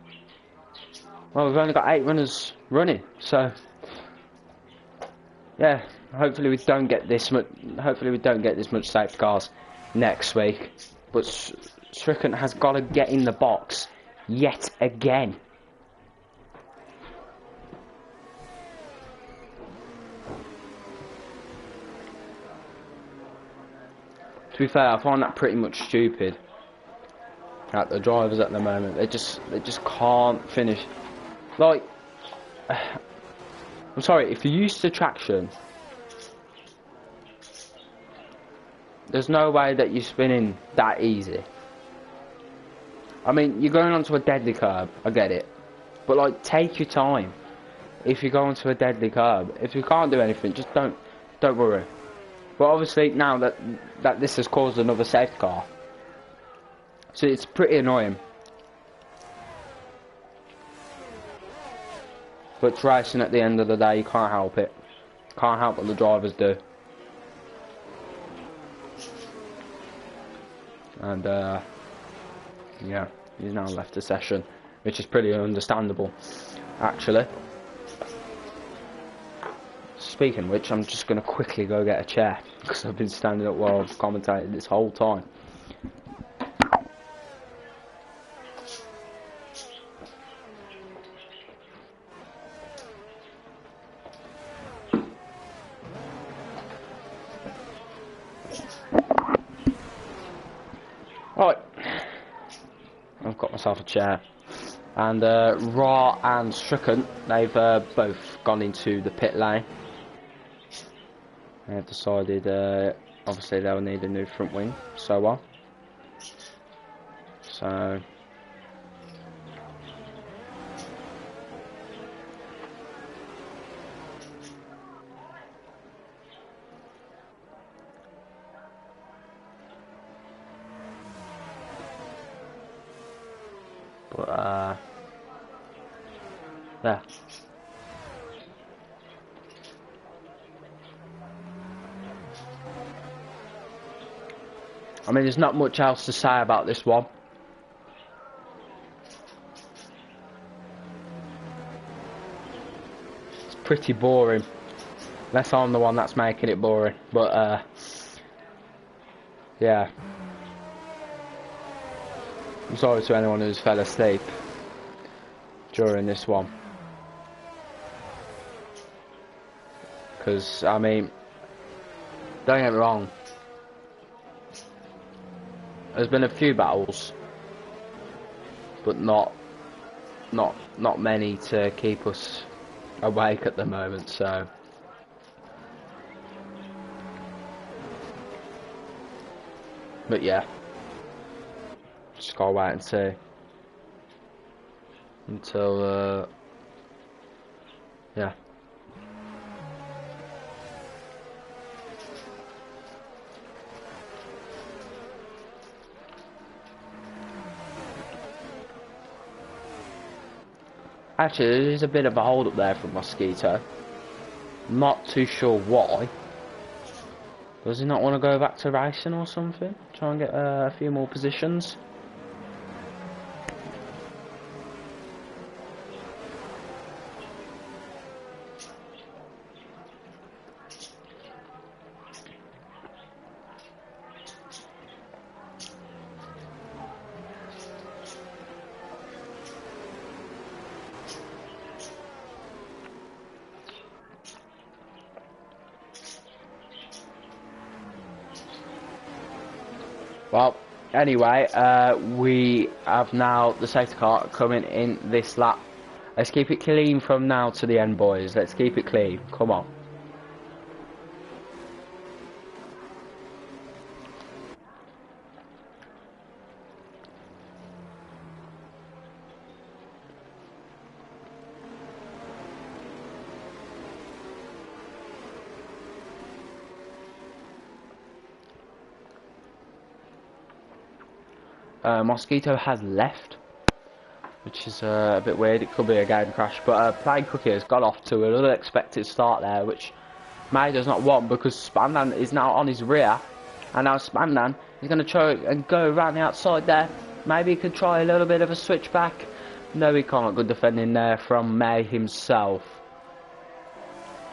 Well, we've only got 8 runners running, so yeah. Hopefully we don't get this much. Hopefully we don't get this much safety cars next week. But Strickland has got to get in the box yet again. To be fair, I find that pretty much stupid. At the drivers at the moment, they just can't finish. Like, I'm sorry, if you're used to traction, there's no way that you're spinning that easy. I mean, you're going onto a deadly curb, I get it, but like, take your time. If you go onto a deadly curb, if you can't do anything, just don't worry. But obviously now that this has caused another safety car, so it's pretty annoying. But it's racing at the end of the day, you can't help it. Can't help what the drivers do. And yeah, he's now left the session, which is pretty understandable, actually. Speaking of which, I'm just going to quickly go get a chair, because I've been standing up while I've commentated this whole time. Right, I've got myself a chair, and Ra and Strickland, they've both gone into the pit lane. They have decided, obviously they'll need a new front wing, so on. So but there. I mean, there's not much else to say about this one. It's pretty boring. Unless I'm the one that's making it boring. But, yeah. I'm sorry to anyone who's fell asleep during this one. Because, I mean, don't get me wrong. There's been a few battles, but not many to keep us awake at the moment. So, but yeah, just gotta wait and see until yeah. Actually, there is a bit of a hold up there from Mosquito. Not too sure why. Does he not want to go back to racing or something? Try and get a few more positions? Well, anyway, we have now the safety car coming in this lap. Let's keep it clean from now to the end, boys. Let's keep it clean. Come on. Mosquito has left, which is a bit weird. It could be a game crash, but Playing Cookie has got off to an unexpected start there, which May does not want, because Spandan is now on his rear, and now Spandan is going to try and go around the outside there. Maybe he could try a little bit of a switchback. No, he can't. Good defending there from May himself.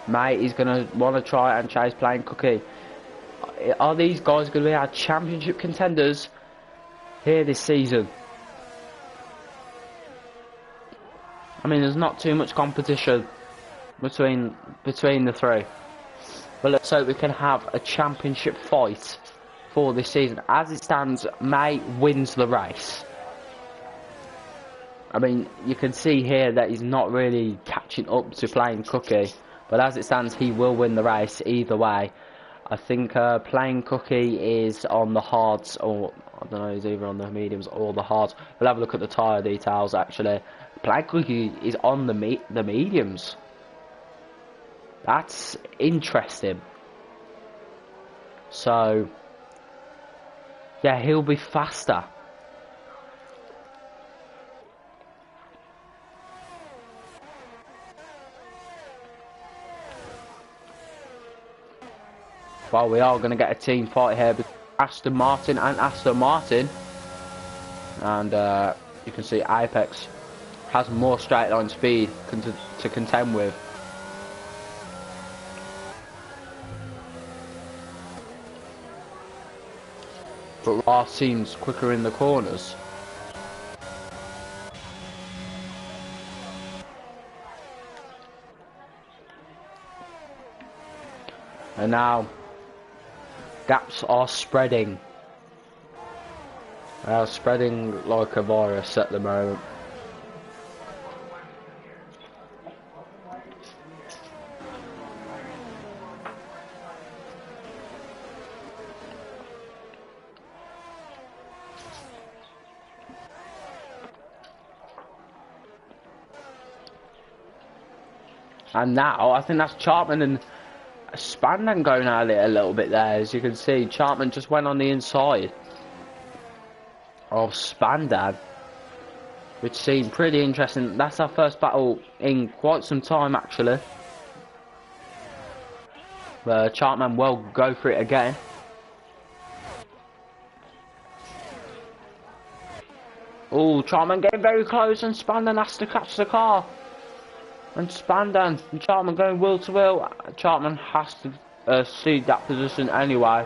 May is going to want to try and chase Playing Cookie. Are these guys going to be our championship contenders here this season? I mean, there's not too much competition between the three. But let's hope we can have a championship fight for this season. As it stands, May wins the race. I mean, you can see here that he's not really catching up to Playing Cookie. But as it stands, he will win the race either way. I think Playing Cookie is on the hards, or I don't know, he's either on the mediums or the hards. We'll have a look at the tyre details actually. Playing Cookie is on the mediums. That's interesting. So, yeah, he'll be faster. Well, we are going to get a team fight here between Aston Martin and Aston Martin. And you can see Apex has more straight line speed to contend with. But Ross seems quicker in the corners. And now gaps are spreading. They are spreading like a virus at the moment. And now, I think that's Chartman and Spandan going at it a little bit there. As you can see, Chartman just went on the inside of Spandan, which seemed pretty interesting. That's our first battle in quite some time, actually. Chartman will go for it again. Oh, Chartman getting very close, and Spandan has to catch the car. And Spandan and Chartman going wheel to wheel. Chartman has to cede that position anyway.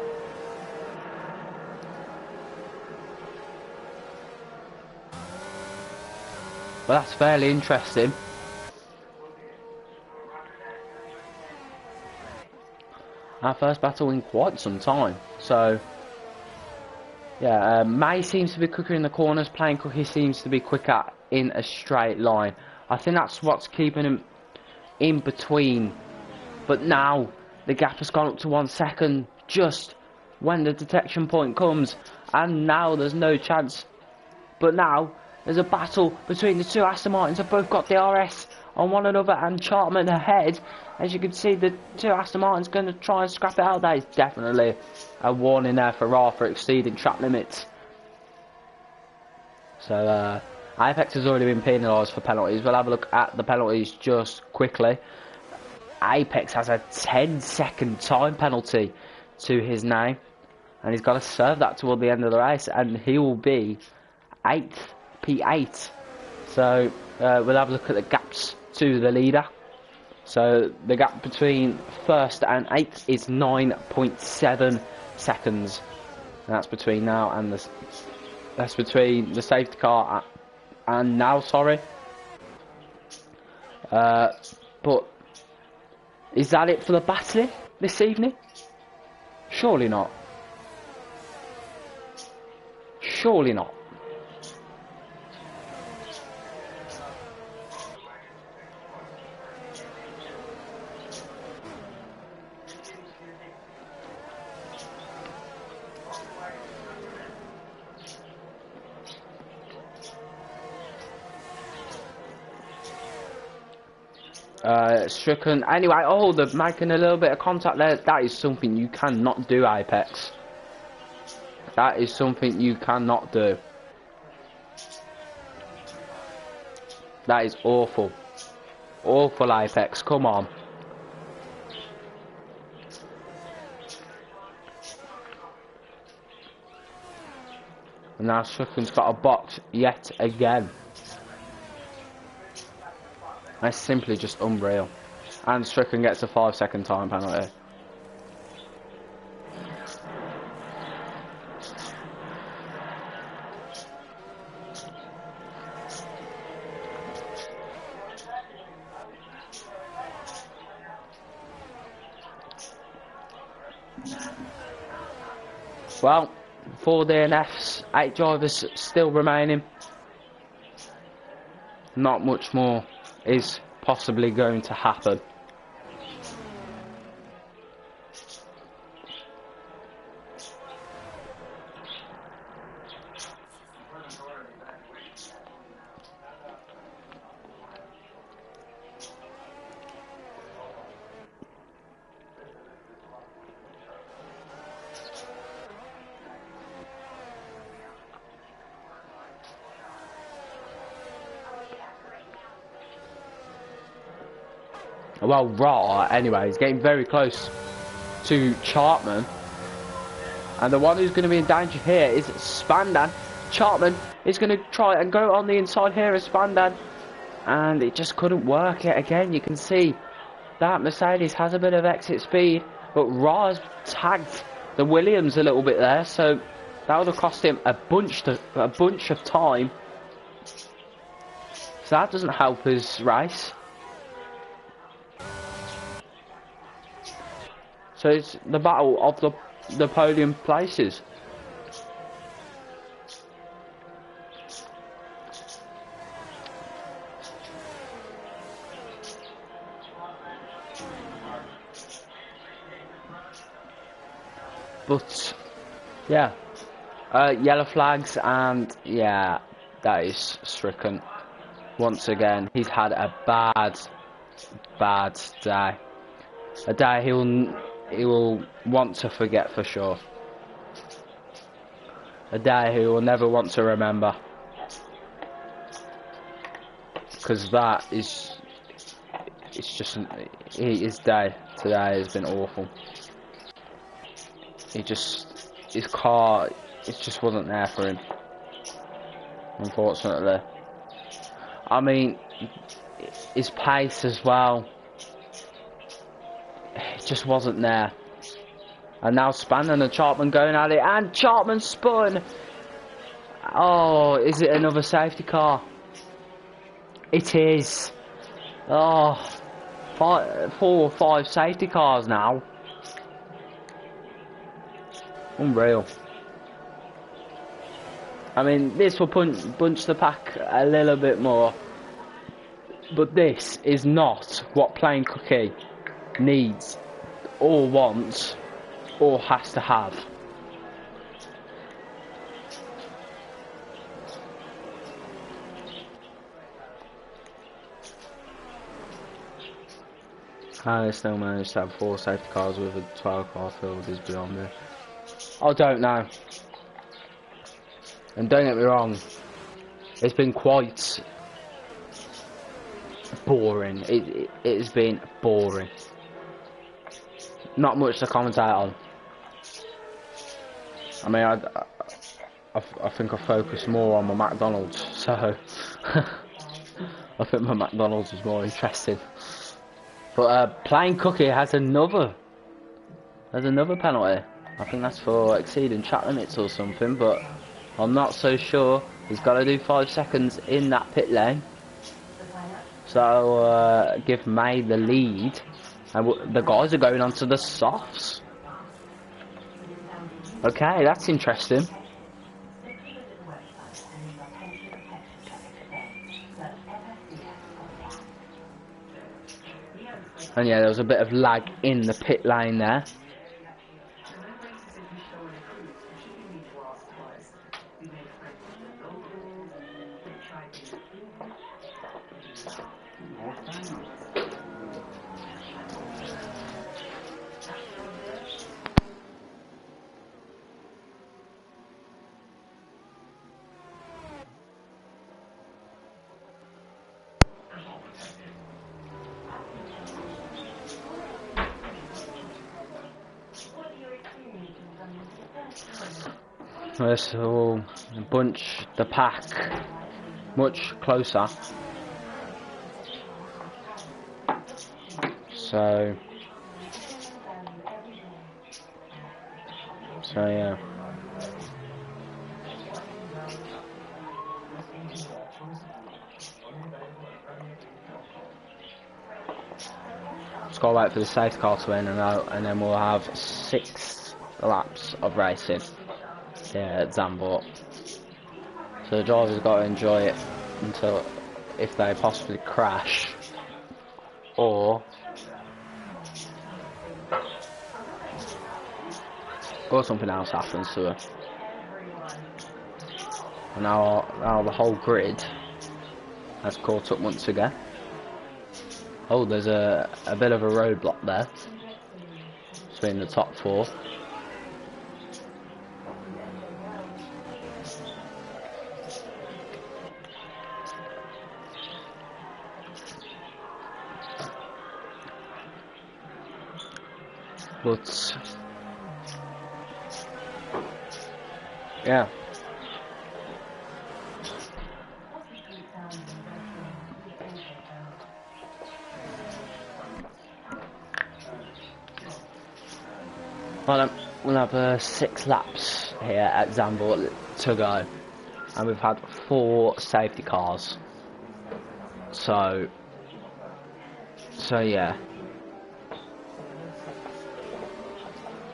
But that's fairly interesting. Our first battle in quite some time. So, yeah, May seems to be quicker in the corners. Playing Cookie seems to be quicker in a straight line. I think that's what's keeping him in between. But now the gap has gone up to 1 second just when the detection point comes, and now there's no chance. But now there's a battle between the two Aston Martins. Have both got the RS on one another, and Chartman ahead. As you can see, the two Aston Martins going to try and scrap it out. That is definitely a warning there for Ra for exceeding track limits. So Apex has already been penalised for penalties. We'll have a look at the penalties just quickly. Apex has a 10-second time penalty to his name, and he's got to serve that toward the end of the race, and he will be 8th, P8. So we'll have a look at the gaps to the leader. So the gap between 1st and 8th is 9.7 seconds. And that's between now and that's between the safety car and now, sorry. But is that it for the battle this evening? Surely not. Surely not. Stricken. Anyway, oh, they're making a little bit of contact there. That is something you cannot do, Apex. That is something you cannot do. That is awful. Awful Apex, come on. And now Strickland's got a box yet again. That's simply just unreal. And Strickland gets a 5-second time penalty. Well, 4 DNFs, 8 drivers still remaining. Not much more is possibly going to happen. Well, Raw, anyway, he's getting very close to Chartman. And the one who's going to be in danger here is Spandan. Chartman is going to try and go on the inside here as Spandan. And it just couldn't work yet again. You can see that Mercedes has a bit of exit speed. But Raw has tagged the Williams a little bit there. So that would have cost him a bunch of time. So that doesn't help his race. So it's the battle of the podium places. But yeah, yellow flags, and yeah, that is Stricken. Once again, he's had a bad day. A day he will want to forget for sure. A day he will never want to remember. Because that is, it's just, his day today has been awful. His car, it just wasn't there for him. Unfortunately. I mean, his pace as well. It just wasn't there. And now Spandan and Chartman going at it, and Chartman spun. Oh, is it another safety car? It is. Oh, 4 or 5 safety cars now. Unreal. I mean, this will bunch the pack a little bit more. But this is not what Plain Cookie needs or wants or has to have. How they still managed to have 4 safety cars with a 12 car field is beyond me. I don't know. And don't get me wrong, it's been quite boring. It has been boring. Not much to commentate on. I mean, I think I focus more on my McDonald's, so I think my McDonald's is more interesting. But Plain Cookie has another penalty. I think that's for exceeding track limits or something, but I'm not so sure. He's got to do 5 seconds in that pit lane. So give May the lead, and the guys are going on to the softs. Okay, that's interesting. And yeah, there was a bit of lag in the pit lane there. This will bunch the pack much closer. So yeah. Just gotta wait for the safety car to win, and then we'll have 6 laps of racing here at Zandvoort. So the drivers got to enjoy it until, if they possibly crash, or something else happens to them. And now the whole grid has caught up once again. Oh, there's a bit of a roadblock there between the top 4. But yeah. Well, we'll have 6 laps here at Zandvoort to go, and we've had 4 safety cars. So yeah,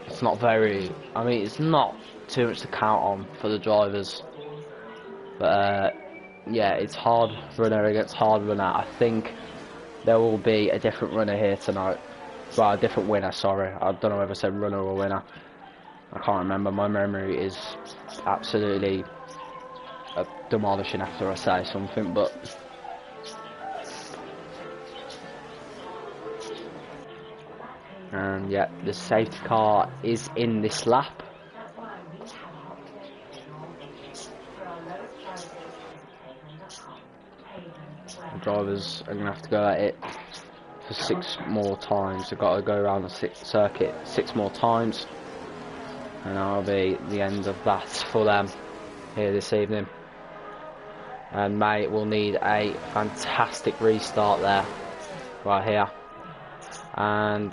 it's not very. I mean, it's not too much to count on for the drivers, but yeah, it's hard runner against hard runner. I think there will be a different runner here tonight. Well, a different winner, sorry. I don't know whether I said runner or winner. I can't remember. My memory is absolutely demolishing after I say something, but yeah, the safety car is in this lap. The drivers are going to have to go at it for 6 more times. They've got to go around the circuit 6 more times, and that'll be the end of that for them here this evening. And May will need a fantastic restart there, right here. And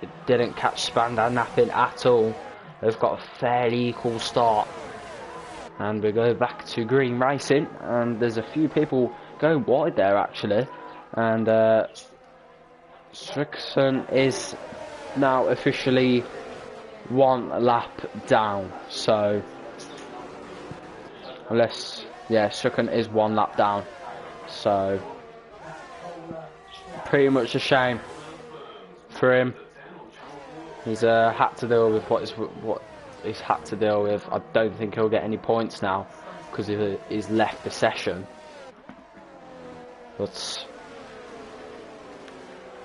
it didn't catch Spandau napping at all. They've got a fairly equal start, and we go back to green racing, and there's a few people going wide there actually, and Strickson is now officially 1 lap down. So Strickson is 1 lap down. So pretty much a shame for him. He's had to deal with what he's had to deal with. I don't think he'll get any points now because he's left the session. But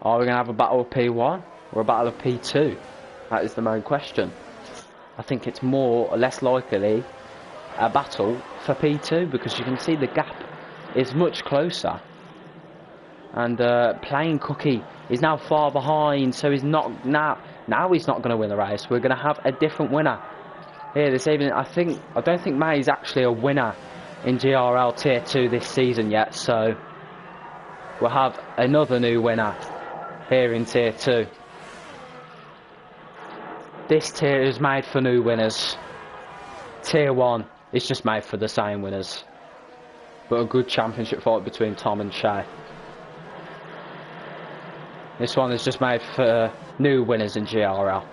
are we going to have a battle of P1 or a battle of P2? That is the main question. I think it's more or less likely a battle for P2, because you can see the gap is much closer. And Plain Cookie is now far behind, so he's not now he's not going to win the race. We're going to have a different winner here this evening. I don't think May is actually a winner in GRL Tier 2 this season yet, so we'll have another new winner here in Tier 2. This tier is made for new winners. Tier 1 is just made for the same winners. But a good championship fight between Tom and Shay. This one is just made for new winners in GRL.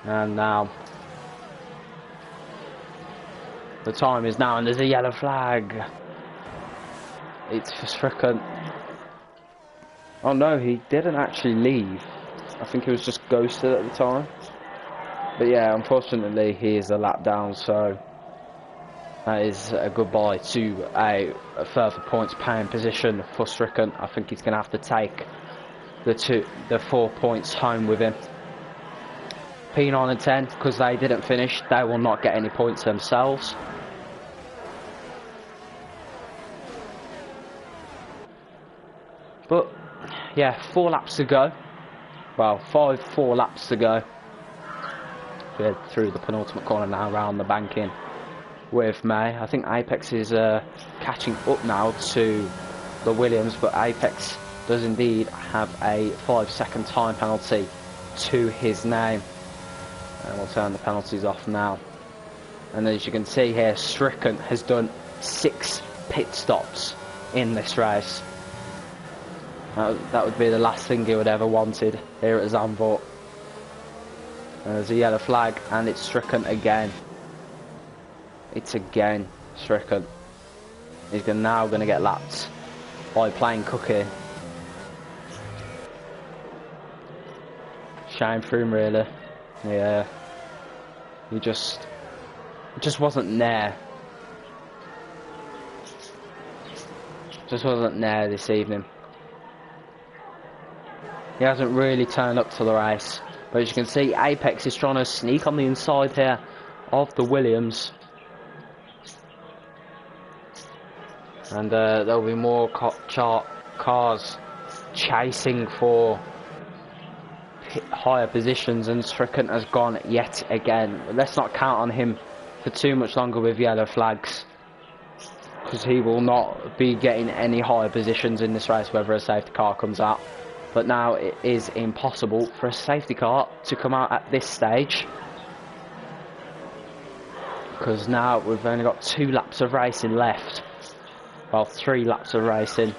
And now the time is now, and there's a yellow flag. It's for Strickland. Oh no, he didn't actually leave. I think he was just ghosted at the time. But yeah, unfortunately he is a lap down, so that is a goodbye to a further points paying position for Strickland. I think he's going to have to take the 4 points home with him. P9 and 10, because they didn't finish, they will not get any points themselves. But yeah, 4 laps to go. Well, 4 laps to go. disappeared through the penultimate corner now around the banking with May. I think Apex is catching up now to the Williams, but Apex does indeed have a 5-second time penalty to his name. And we'll turn the penalties off now. And as you can see here, Stricken has done 6 pit stops in this race. That would be the last thing he would ever wanted here at Zandvoort. There's a yellow flag, and it's Stricken again. It's again Stricken. He's now going to get lapped by Plain Cookie. Shame for him, really. Yeah, he just wasn't there. Just wasn't there this evening. He hasn't really turned up to the race. But as you can see, Apex is trying to sneak on the inside here of the Williams. And there'll be more cars chasing for higher positions, and Stricken has gone yet again. But let's not count on him for too much longer with yellow flags, because he will not be getting any higher positions in this race whether a safety car comes out. But now it is impossible for a safety car to come out at this stage, because now we've only got 2 laps of racing left. Well, 3 laps of racing,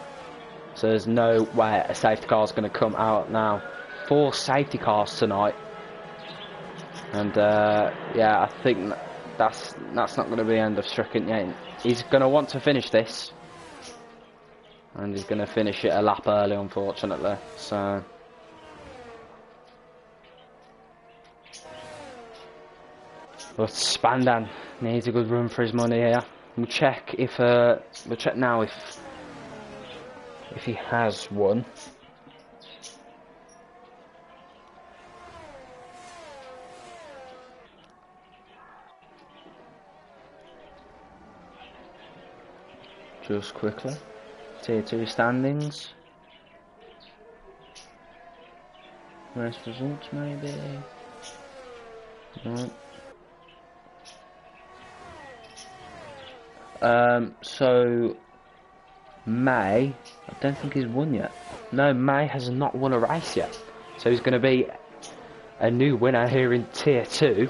so there's no way a safety car is going to come out now. 4 safety cars tonight, and yeah, I think that's not going to be the end of Stricken yet. He's going to want to finish this, and he's going to finish it a lap early, unfortunately. So but Spandan needs a good run for his money here. We'll check now if he has one. Just quickly, Tier 2 standings, race results maybe. No. So May, I don't think he's won yet. No, May has not won a race yet. So he's going to be a new winner here in Tier 2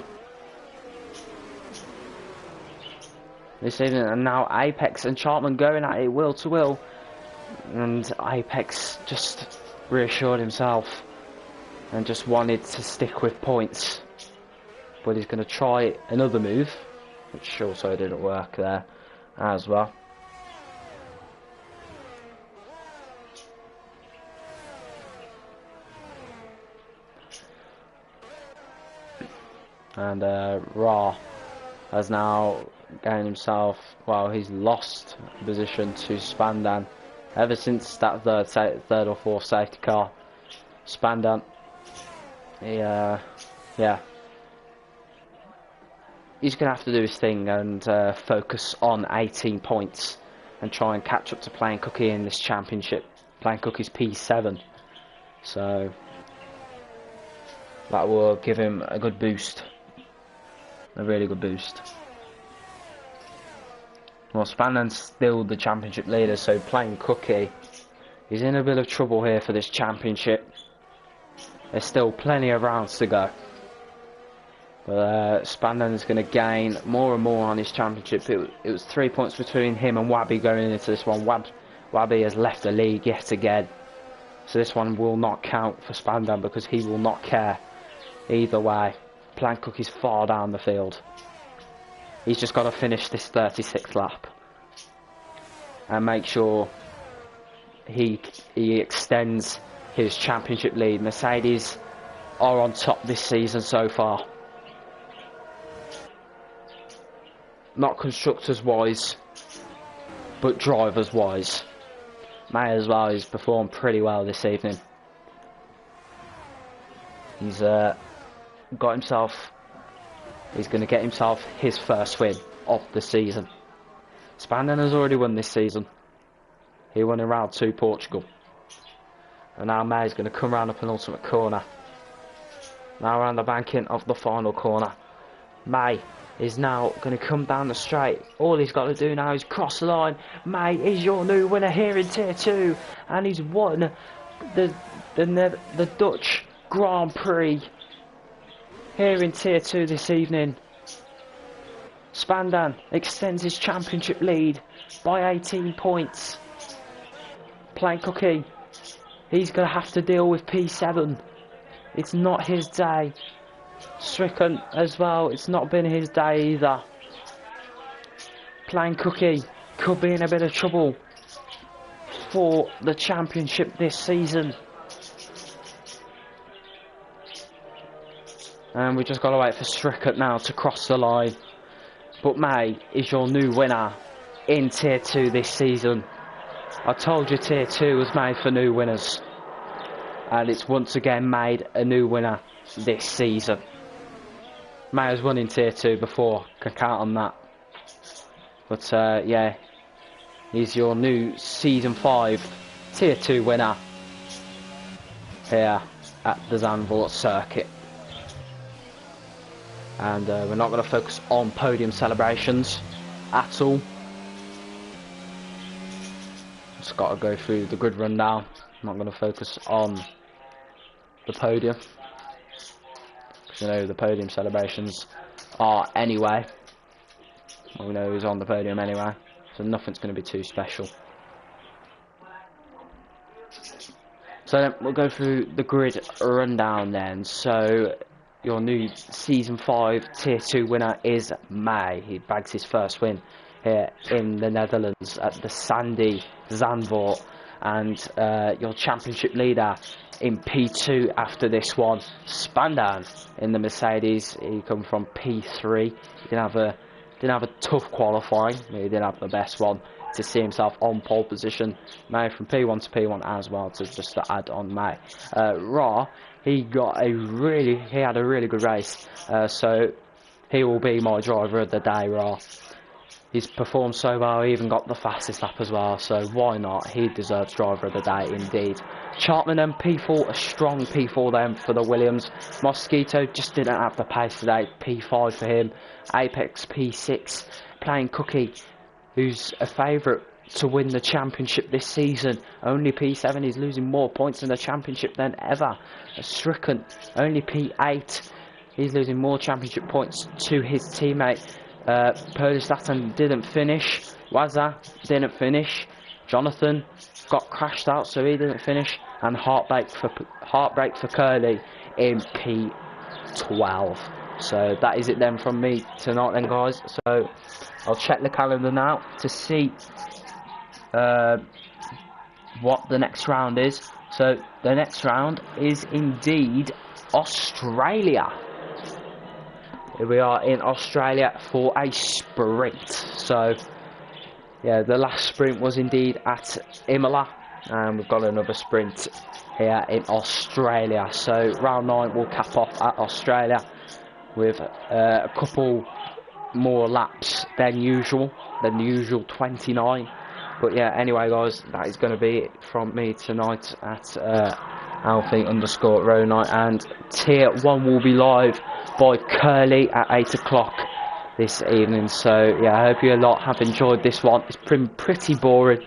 this evening. And now Apex and Chartman going at it will to will. And Apex just reassured himself and just wanted to stick with points. But he's going to try another move, which also didn't work there as well. And Ra has now gained himself, well, he's lost position to Spandan ever since that third or fourth safety car. Spandan, yeah, he's going to have to do his thing and focus on 18 points and try and catch up to Plain Cookie in this championship. Plain Cookie's P7, so that will give him a good boost, a really good boost. Well, Spandan's still the championship leader, so Plain Cookie is in a bit of trouble here for this championship. There's still plenty of rounds to go. But Spandan is going to gain more and more on his championship. It was 3 points between him and Wabby going into this one. Wabby has left the league yet again. So this one will not count for Spandan because he will not care either way. Plain Cookie's far down the field. He's just got to finish this 36th lap and make sure he extends his championship lead. Mercedes are on top this season so far. Not constructors wise, but drivers wise. May as well, he's performed pretty well this evening. He's got himself, he's going to get himself his first win of the season. Spandan has already won this season. He won in round 2 Portugal. And now May is going to come around the penultimate corner. Now around the banking of the final corner. May is now going to come down the straight. All he's got to do now is cross the line. May is your new winner here in Tier 2. And he's won the Dutch Grand Prix here in Tier 2 this evening. Spandan extends his championship lead by 18 points. Plain Cookie, he's going to have to deal with P7. It's not his day. Stricken as well, it's not been his day either. Plain Cookie could be in a bit of trouble for the championship this season. And we just got to wait for Stricken now to cross the line. But May is your new winner in Tier 2 this season. I told you Tier 2 was made for new winners. And it's once again made a new winner this season. May has won in Tier 2 before, can count on that. But yeah, he's your new Season 5 Tier 2 winner here at the Zandvoort circuit. And we're not going to focus on podium celebrations at all. Just got to go through the grid rundown. I'm not going to focus on the podium. You know the podium celebrations are anyway. We know who's on the podium anyway, so nothing's going to be too special. So then we'll go through the grid rundown then. So your new Season 5 Tier 2 winner is May. He bags his first win here in the Netherlands at the Sandy Zandvoort. And your championship leader in P2 after this one, Spandan in the Mercedes. He come from P3. He didn't have a tough qualifying, but he did have the best one to see himself on pole position. May from P1 to P1 as well, to just to add on May. Ra, he had a really good race, so he will be my driver of the day, Ra. He's performed so well, he even got the fastest lap as well, so why not? He deserves driver of the day indeed. Chartman and P4, a strong P4 then for the Williams. Mosquito just didn't have the pace today, P5 for him. Apex P6, Plain Cookie, who's a favourite to win the championship this season. Only P7, he's losing more points in the championship than ever. Stricken, only P8, he's losing more championship points to his teammate. Polish Latin didn't finish. Waza didn't finish. Jonathan got crashed out, so he didn't finish. And Heartbreak for Curly in P12. So that is it then from me tonight then, guys. So I'll check the calendar now to see what the next round is. So the next round is indeed Australia. We are in Australia for a sprint. So yeah, the last sprint was indeed at Imola, and we've got another sprint here in Australia. So round 9 will cap off at Australia with a couple more laps than usual 29. But yeah, anyway guys, that is going to be it from me tonight at Alfie_Row Night, and Tier 1 will be live by Curly at 8 o'clock this evening. So yeah, I hope you lot have enjoyed this one. It's been pretty boring,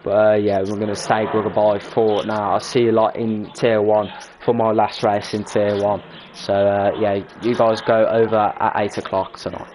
but yeah, we're going to say goodbye for now. I'll see you lot in Tier 1 for my last race in Tier 1. So yeah, you guys go over at 8 o'clock tonight.